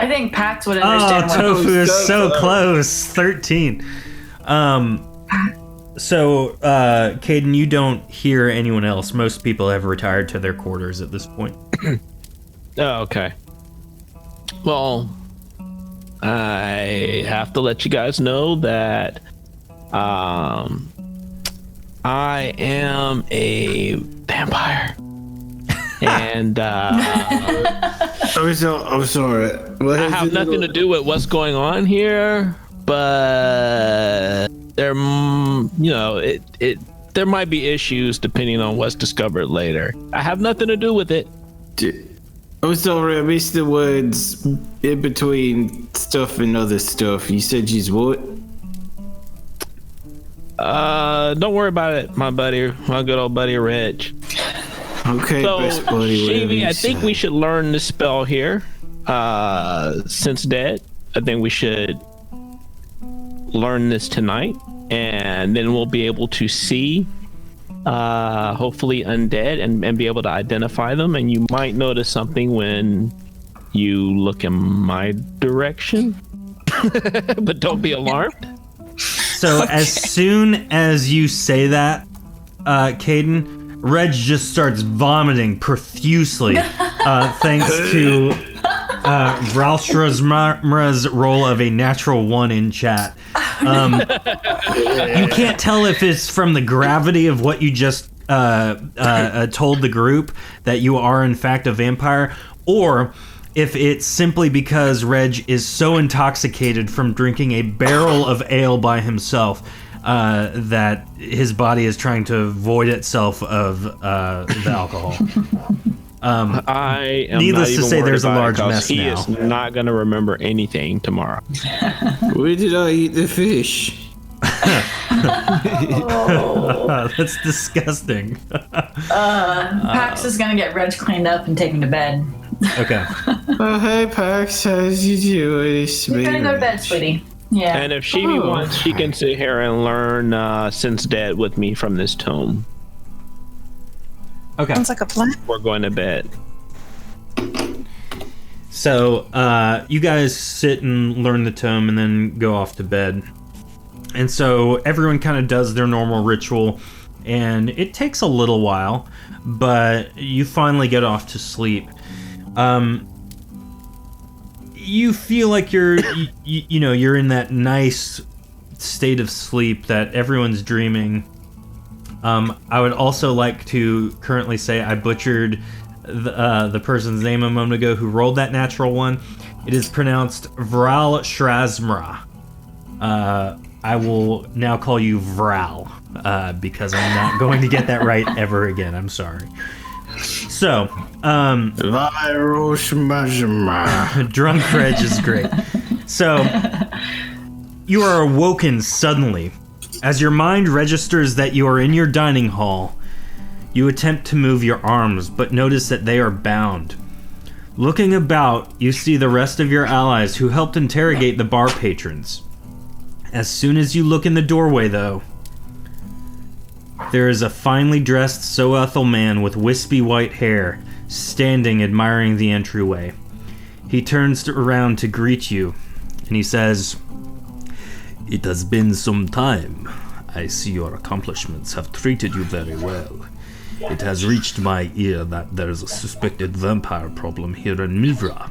think Pax would understand. Tofu is so close. 13. So, Caden, you don't hear anyone else. Most people have retired to their quarters at this point. Oh, okay. Well, I have to let you guys know that I am a vampire. And I'm sorry. What I is have it nothing to do with what's going on here, but there, there might be issues depending on what's discovered later. I have nothing to do with it. I'm sorry, I missed the words in between stuff and other stuff. You said she's what? Don't worry about it, my buddy, my good old buddy Reg. Okay, So, best buddy. whatever Shavy, you I think say. we should learn this spell here. Since dead, I think we should learn this tonight, and then we'll be able to see, hopefully, undead and be able to identify them. And you might notice something when you look in my direction, but don't be alarmed. So as soon as you say that, Caden, Reg just starts vomiting profusely, thanks to Ralstrazmra's roll of a natural 1 in chat. You can't tell if it's from the gravity of what you just told the group that you are in fact a vampire, or if it's simply because Reg is so intoxicated from drinking a barrel of ale by himself that his body is trying to void itself of the alcohol. I am Needless not to even say, worried there's a about it large 'cause mess he now. is not going to remember anything tomorrow. Where did I eat the fish? That's disgusting. Pax is gonna get Reg cleaned up and take him to bed. Okay. Oh, hey, Pax, how's you doing? You're gonna go to bed, sweetie. Yeah. And if she wants, she can sit here and learn Since Dead with me from this tome. Okay. Sounds like a plan. We're going to bed. So you guys sit and learn the tome and then go off to bed. And so everyone kind of does their normal ritual, and it takes a little while, but you finally get off to sleep. You feel like you're in that nice state of sleep that everyone's dreaming. I would also like to currently say I butchered the person's name a moment ago who rolled that natural one. It is pronounced Vral Shrazmra. I will now call you Vral, because I'm not going to get that right ever again. I'm sorry. So, Drunk Reg is great. So, you are awoken suddenly. As your mind registers that you are in your dining hall, you attempt to move your arms, but notice that they are bound. Looking about, you see the rest of your allies who helped interrogate the bar patrons. As soon as you look in the doorway, though, there is a finely dressed Soethel man with wispy white hair, standing admiring the entryway. He turns around to greet you, and he says, "It has been some time. I see your accomplishments have treated you very well. It has reached my ear that there is a suspected vampire problem here in Mihvra.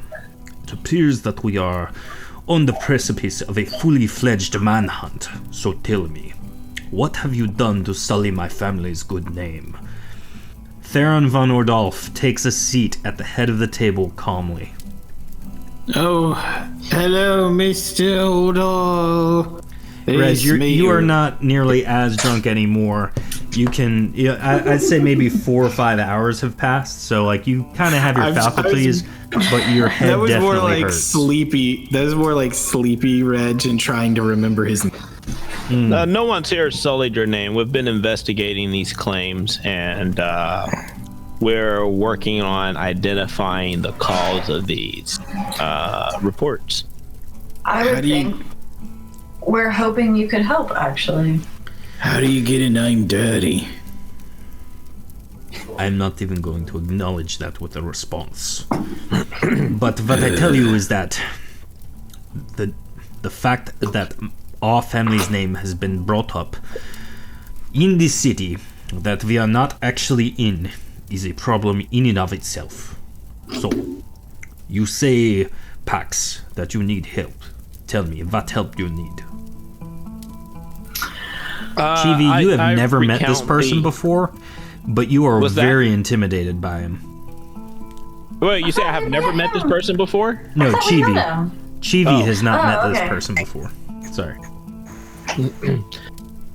It appears that we are on the precipice of a fully fledged manhunt, so tell me, what have you done to sully my family's good name?" Theron von Ordolf takes a seat at the head of the table calmly. Oh, hello, Mr. Ordolf. Reg, you are not nearly as drunk anymore. You can, I'd say maybe 4 or 5 hours have passed, so like you kind of have your faculties, but your head that was definitely more like hurts. sleepy. That was more like sleepy Reg and trying to remember his name. No one's here sullied your name. We've been investigating these claims, and we're working on identifying the cause of these reports. I would think we're hoping you could help, actually. How do you get a name dirty? I'm not even going to acknowledge that with a response. But what I tell you is that the fact that our family's name has been brought up in this city that we are not actually in is a problem in and of itself. So, you say, Pax, that you need help. Tell me, what help do you need? Chivi, you have never met this person before, but you are very intimidated by him. Wait, you say I have never met this person before? No, Chivi. Chivi has not met this person before. Sorry.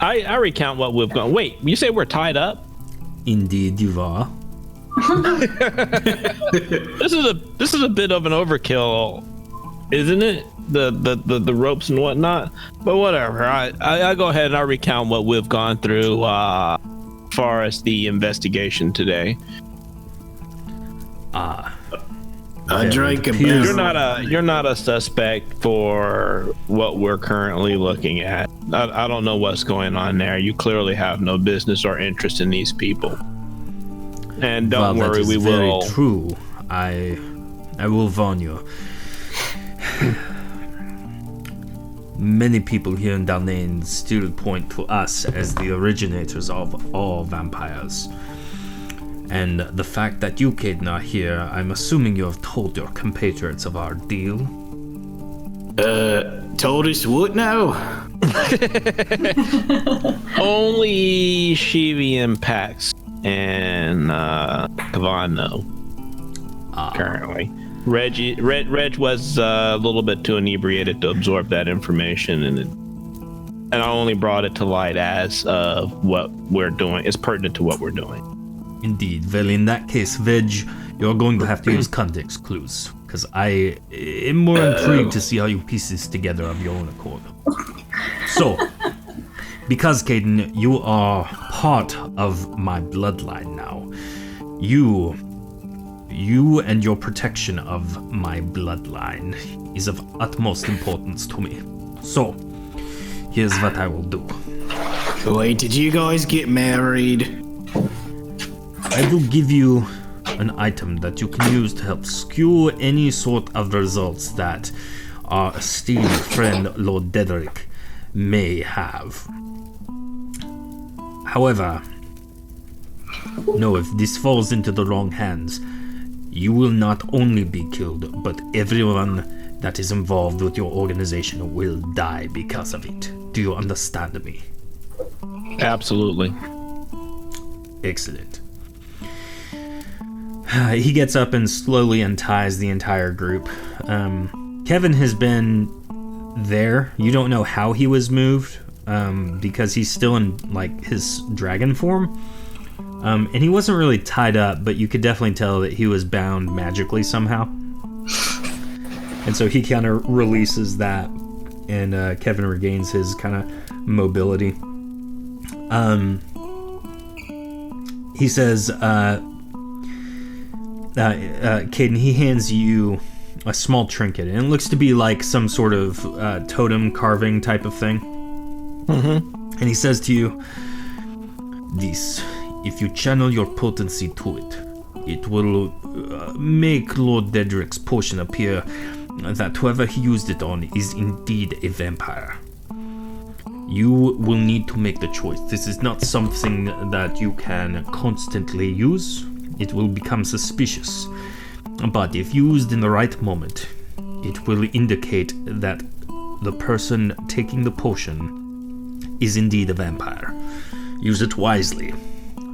I recount what we've gone. Wait, you say we're tied up? Indeed, you are. This is a bit of an overkill, isn't it? The ropes and whatnot. But whatever. I go ahead and I recount what we've gone through as far as the investigation today. I drank a You're not a suspect for what we're currently looking at. I don't know what's going on there. You clearly have no business or interest in these people. And don't worry, we will. Very true. I will warn you. Many people here in Dalnain still point to us as the originators of all vampires. And the fact that you, Caden, are here, I'm assuming you have told your compatriots of our deal. Told us what now? Only Shivi and Pax and Kavan know currently. Reg was a little bit too inebriated to absorb that information, and I only brought it to light as of what we're doing. It's pertinent to what we're doing. Indeed. Well, in that case, Veg, you're going to have to use context clues, because I am more intrigued to see how you piece this together of your own accord. So, because, Caden, you are part of my bloodline now, you and your protection of my bloodline is of utmost importance to me. So, here's what I will do. Wait, did you guys get married? I will give you an item that you can use to help skew any sort of results that our esteemed friend Lord Dedrick may have. However, no, if this falls into the wrong hands, you will not only be killed, but everyone that is involved with your organization will die because of it. Do you understand me? Absolutely. Excellent. He gets up and slowly unties the entire group. Kevin has been there. You don't know how he was moved, because he's still in like his dragon form. And he wasn't really tied up, but you could definitely tell that he was bound magically somehow. And so he kind of releases that, and Kevin regains his kind of mobility. He says, Caden, he hands you a small trinket, and it looks to be like some sort of totem carving type of thing. And he says to you, this, if you channel your potency to it, it will make Lord Dedrick's potion appear that whoever he used it on is indeed a vampire. You will need to make the choice. This is not something that you can constantly use. It will become suspicious. But if used in the right moment, it will indicate that the person taking the potion is indeed a vampire. Use it wisely.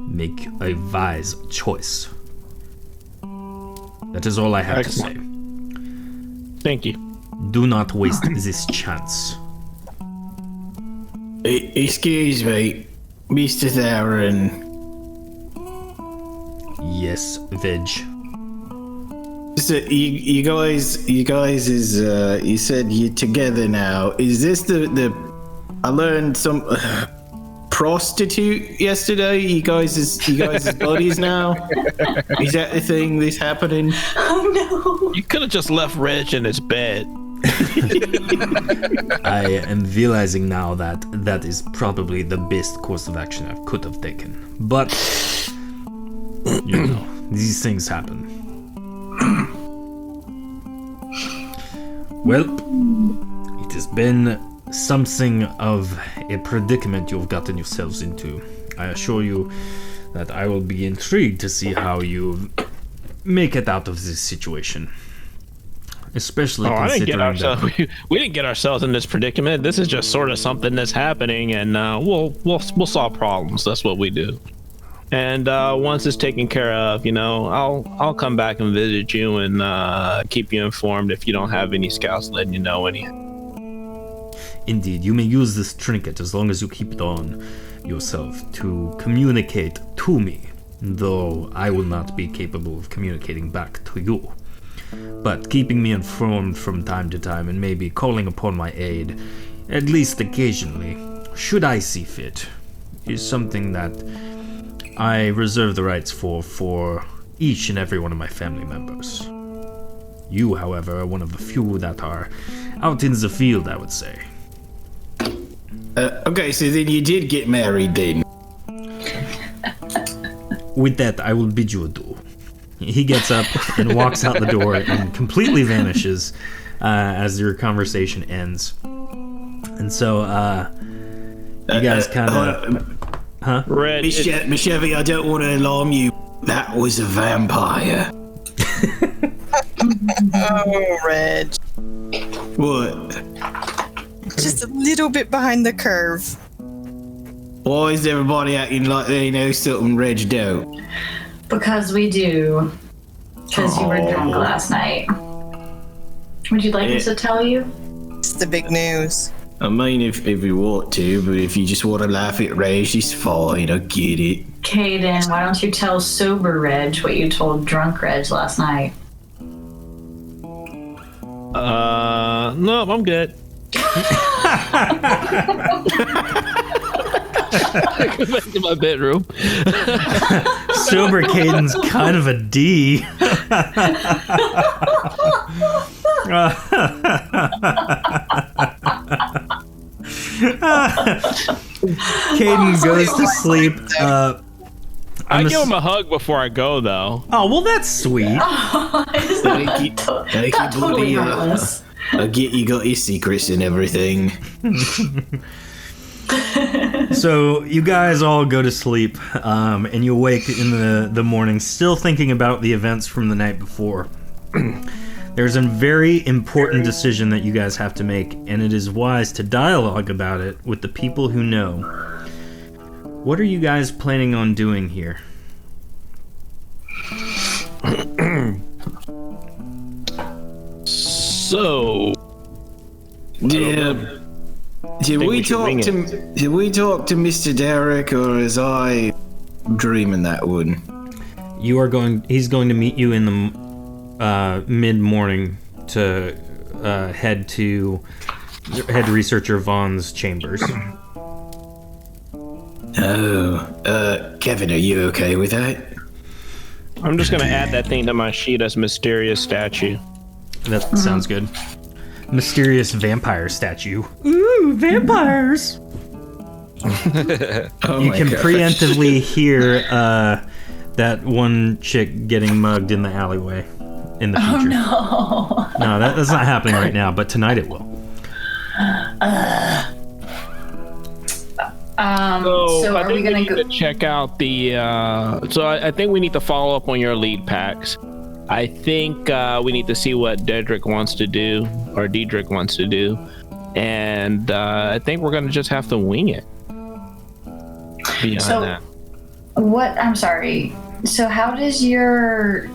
Make a wise choice. That is all I have to say. Thank you. Do not waste this chance. Excuse me, Mr. Theron. Yes, Veg. So you guys is you said you're together now. Is this the I learned some prostitute yesterday? You guys is buddies now? Is that the thing that's happening? Oh no. You could have just left Reg in his bed. I am realizing now that that is probably the best course of action I could have taken. But, you know, these things happen. Well, it has been something of a predicament you've gotten yourselves into. I assure you that I will be intrigued to see how you make it out of this situation. Especially considering we didn't get ourselves in this predicament. This is just sort of something that's happening, and we'll solve problems. That's what we do. And once it's taken care of, you know, I'll come back and visit you and keep you informed if you don't have any scouts letting you know anything. Indeed, you may use this trinket as long as you keep it on yourself to communicate to me, though I will not be capable of communicating back to you. But keeping me informed from time to time and maybe calling upon my aid, at least occasionally, should I see fit, is something that I reserve the rights for each and every one of my family members. You, however, are one of the few that are out in the field, I would say. Okay, so then you did get married then? With that, I will bid you adieu. He gets up and walks out the door and completely vanishes as your conversation ends. And so, you guys kind of... Huh? Red, Miss Chevy, I don't want to alarm you. That was a vampire. Oh, Reg. What? Just a little bit behind the curve. Why is everybody acting like they know something Reg don't? Because we do. Because you were drunk last night. Would you like me to tell you? It's the big news. I mean, if you want to, but if you just want to laugh at Reg, it's fine. I get it. Caden, why don't you tell sober Reg what you told drunk Reg last night? No, I'm good. Go back to my bedroom. Sober Caden's kind of a D. Caden goes to sleep I give him a hug before I go, though. Oh, well, that's sweet. Thank you, buddy. I get you got your secrets and everything. So you guys all go to sleep, and you wake in the morning still thinking about the events from the night before. There's a very important decision that you guys have to make, and it is wise to dialogue about it with the people who know. What are you guys planning on doing here? So, Yeah. Did we talk to Mr. Derek, or is I dreaming that one? He's going to meet you in the mid-morning to head researcher Vaughn's chambers. Oh, Kevin, are you okay with that? I'm just gonna add that thing to my sheet as mysterious statue. That sounds good. Mysterious vampire statue. Ooh, vampires! You can preemptively hear that one chick getting mugged in the alleyway in the future. Oh no! No, that's not happening right now, but tonight it will. So are we gonna need go to check out the? I think we need to follow up on your lead packs. I think we need to see what Diedrich wants to do, and I think we're gonna just have to wing it. Beyond that. What? I'm sorry. So how does your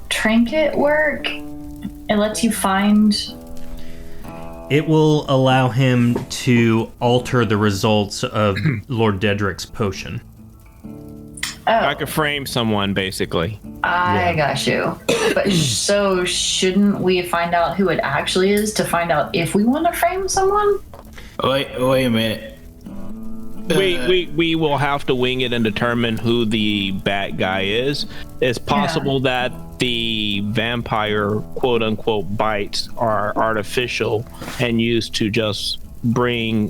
trinket work? It lets you find. It will allow him to alter the results of Lord Diedrich's potion. I could frame someone, basically. I got you. But so shouldn't we find out who it actually is to find out if we want to frame someone? Wait a minute. We will have to wing it and determine who the bad guy is. It's possible that the vampire quote unquote bites are artificial and used to just bring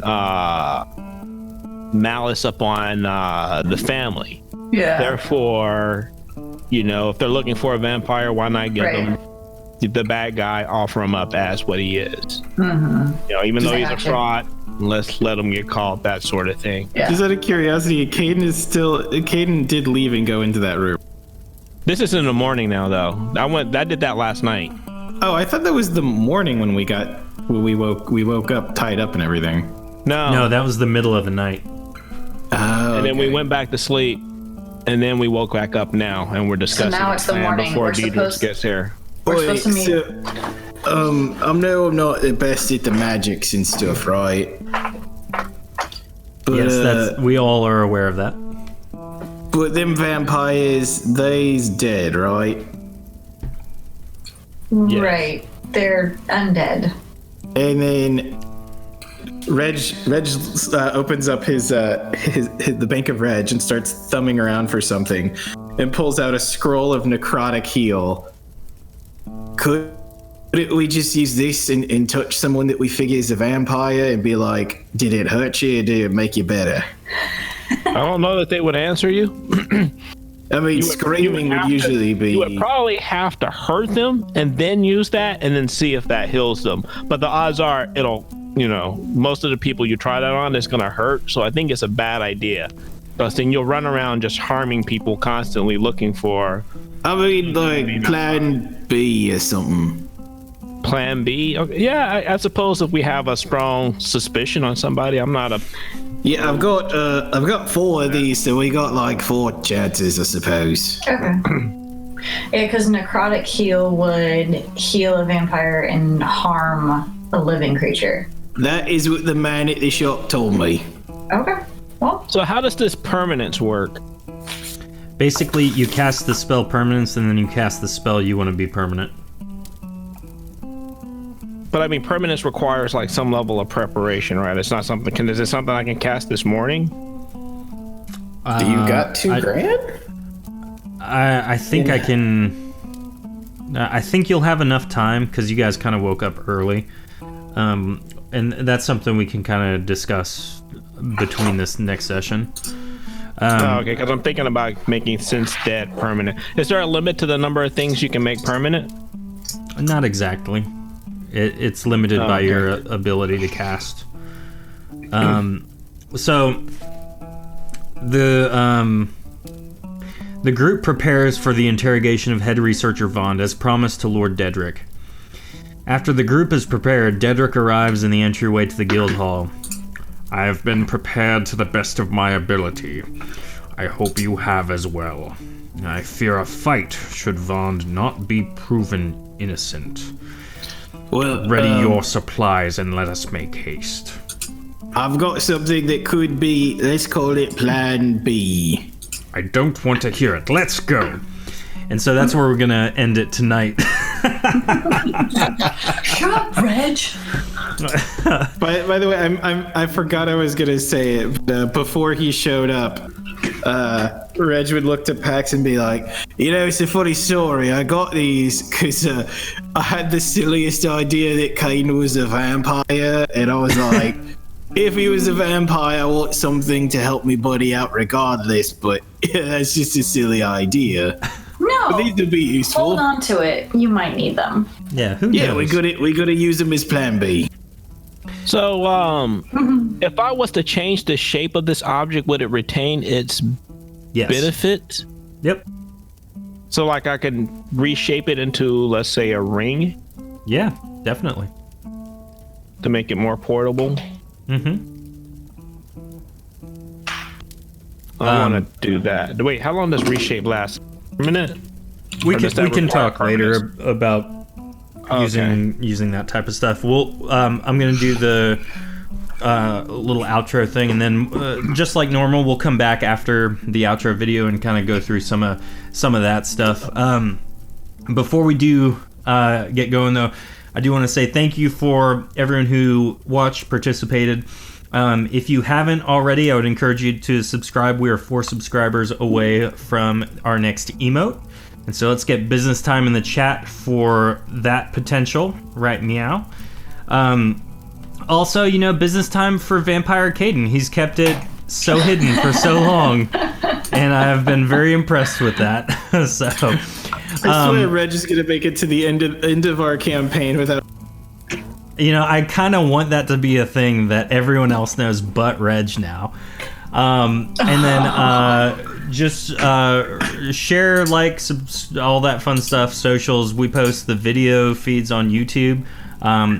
malice upon the family. Yeah. Therefore, if they're looking for a vampire, why not give them the bad guy, offer him up as what he is? Mm-hmm. Even though he's a fraud, let's let him get caught, that sort of thing. Yeah. Just out of curiosity, Caden did leave and go into that room. This is in the morning now, though. I did that last night. Oh, I thought that was the morning when we woke up tied up and everything. No, that was the middle of the night. And then we went back to sleep, and then we woke back up now, and we're discussing now it's the morning. before Diedrich gets here. We're supposed to meet. I know I'm not the best at the magics and stuff, right? But, Yes, we all are aware of that. But them vampires, they's dead, right? Right. They're undead. And then Reg opens up his the bank of Reg and starts thumbing around for something, and pulls out a scroll of necrotic heal. Could we just use this and touch someone that we figure is a vampire and be like, did it hurt you or did it make you better? I don't know that they would answer you. I mean, screaming would usually be... You would probably have to hurt them and then use that and then see if that heals them. But the odds are most of the people you try that on, it's going to hurt. So I think it's a bad idea. Because then you'll run around just harming people constantly looking for... I mean, like, plan B or something. Plan B? Okay. Yeah, I suppose if we have a strong suspicion on somebody, I'm not a... Yeah, I've got 4 of these, so we got like 4 chances, I suppose. Okay. Yeah, because necrotic heal would heal a vampire and harm a living creature. That is what the man at the shop told me. Okay. Well. So how does this permanence work? Basically, you cast the spell permanence, and then you cast the spell you want to be permanent. But I mean, permanence requires like some level of preparation, right? It's not something. Is it something I can cast this morning? Do you got 2 grand? I think I can. I think you'll have enough time because you guys kind of woke up early, and that's something we can kind of discuss between this next session. Okay, because I'm thinking about making Sense Dead permanent. Is there a limit to the number of things you can make permanent? Not exactly. It's limited by okay. your ability to cast. So the group prepares for the interrogation of head researcher Vond as promised to Lord Dedrick. After the group is prepared, Dedrick arrives in the entryway to the guild hall. I have been prepared to the best of my ability. I hope you have as well. I fear a fight should Vond not be proven innocent. Well, Ready your supplies and let us make haste. I've got something that could be, let's call it Plan B. I don't want to hear it. Let's go. And so that's where we're gonna end it tonight. Shut up, Reg. By the way, I forgot I was gonna say it, but before he showed up, Reg would look to Pax and be like, "You know, it's a funny story. I got these because I had the silliest idea that Caden was a vampire, and I was like, if he was a vampire, I want something to help me buddy out regardless. But yeah, that's just a silly idea. No. But these would be useful. Hold on to it. You might need them. Yeah, who knows? Yeah, we gotta use them as Plan B. So, if I was to change the shape of this object, would it retain its Yes. benefits? Yep. So, like, I can reshape it into, let's say, a ring Yeah, definitely. to make it more portable. Mm-hmm. I want to do that. Wait, how long does reshape last? A minute? We Or does that can require talk later permanence? about using that type of stuff. I'm gonna do the little outro thing, and then just like normal, we'll come back after the outro video and kind of go through some of that stuff. Before we do get going, though, I do want to say thank you for everyone who watched, participated. If you haven't already, I would encourage you to subscribe. We are 4 subscribers away from our next emote. And so let's get business time in the chat for that potential, right, meow. Also, you know, business time for Vampire Caden. He's kept it so hidden for so long, and I have been very impressed with that. So, I swear Reg is gonna make it to the end of our campaign without. you know, I kind of want that to be a thing that everyone else knows but Reg now. And then just share, like, all that fun stuff, socials. We post the video feeds on YouTube.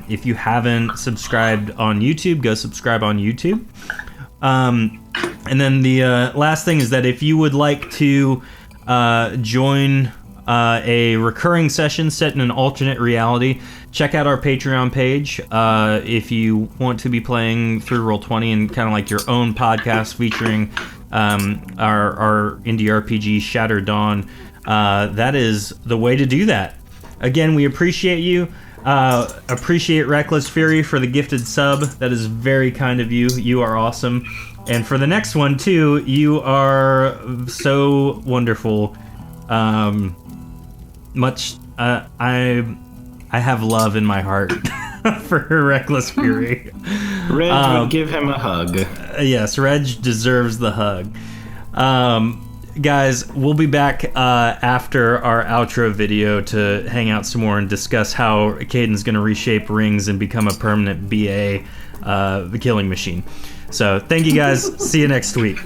If you haven't subscribed on YouTube, go subscribe on YouTube. And then the last thing is that if you would like to join a recurring session set in an alternate reality, check out our Patreon page. If you want to be playing through Roll20 and kind of like your own podcast featuring our indie RPG Shattered Dawn, that is the way to do that. Again, we appreciate you. Appreciate Reckless Fury for the gifted sub. That is very kind of you. You are awesome. And for the next one too, you are so wonderful. I have love in my heart for Reckless Fury. Reg would give him a hug. Yes, Reg deserves the hug. Guys, we'll be back after our outro video to hang out some more and discuss how Caden's going to reshape rings and become a permanent BA, the killing machine. So, thank you guys. See you next week.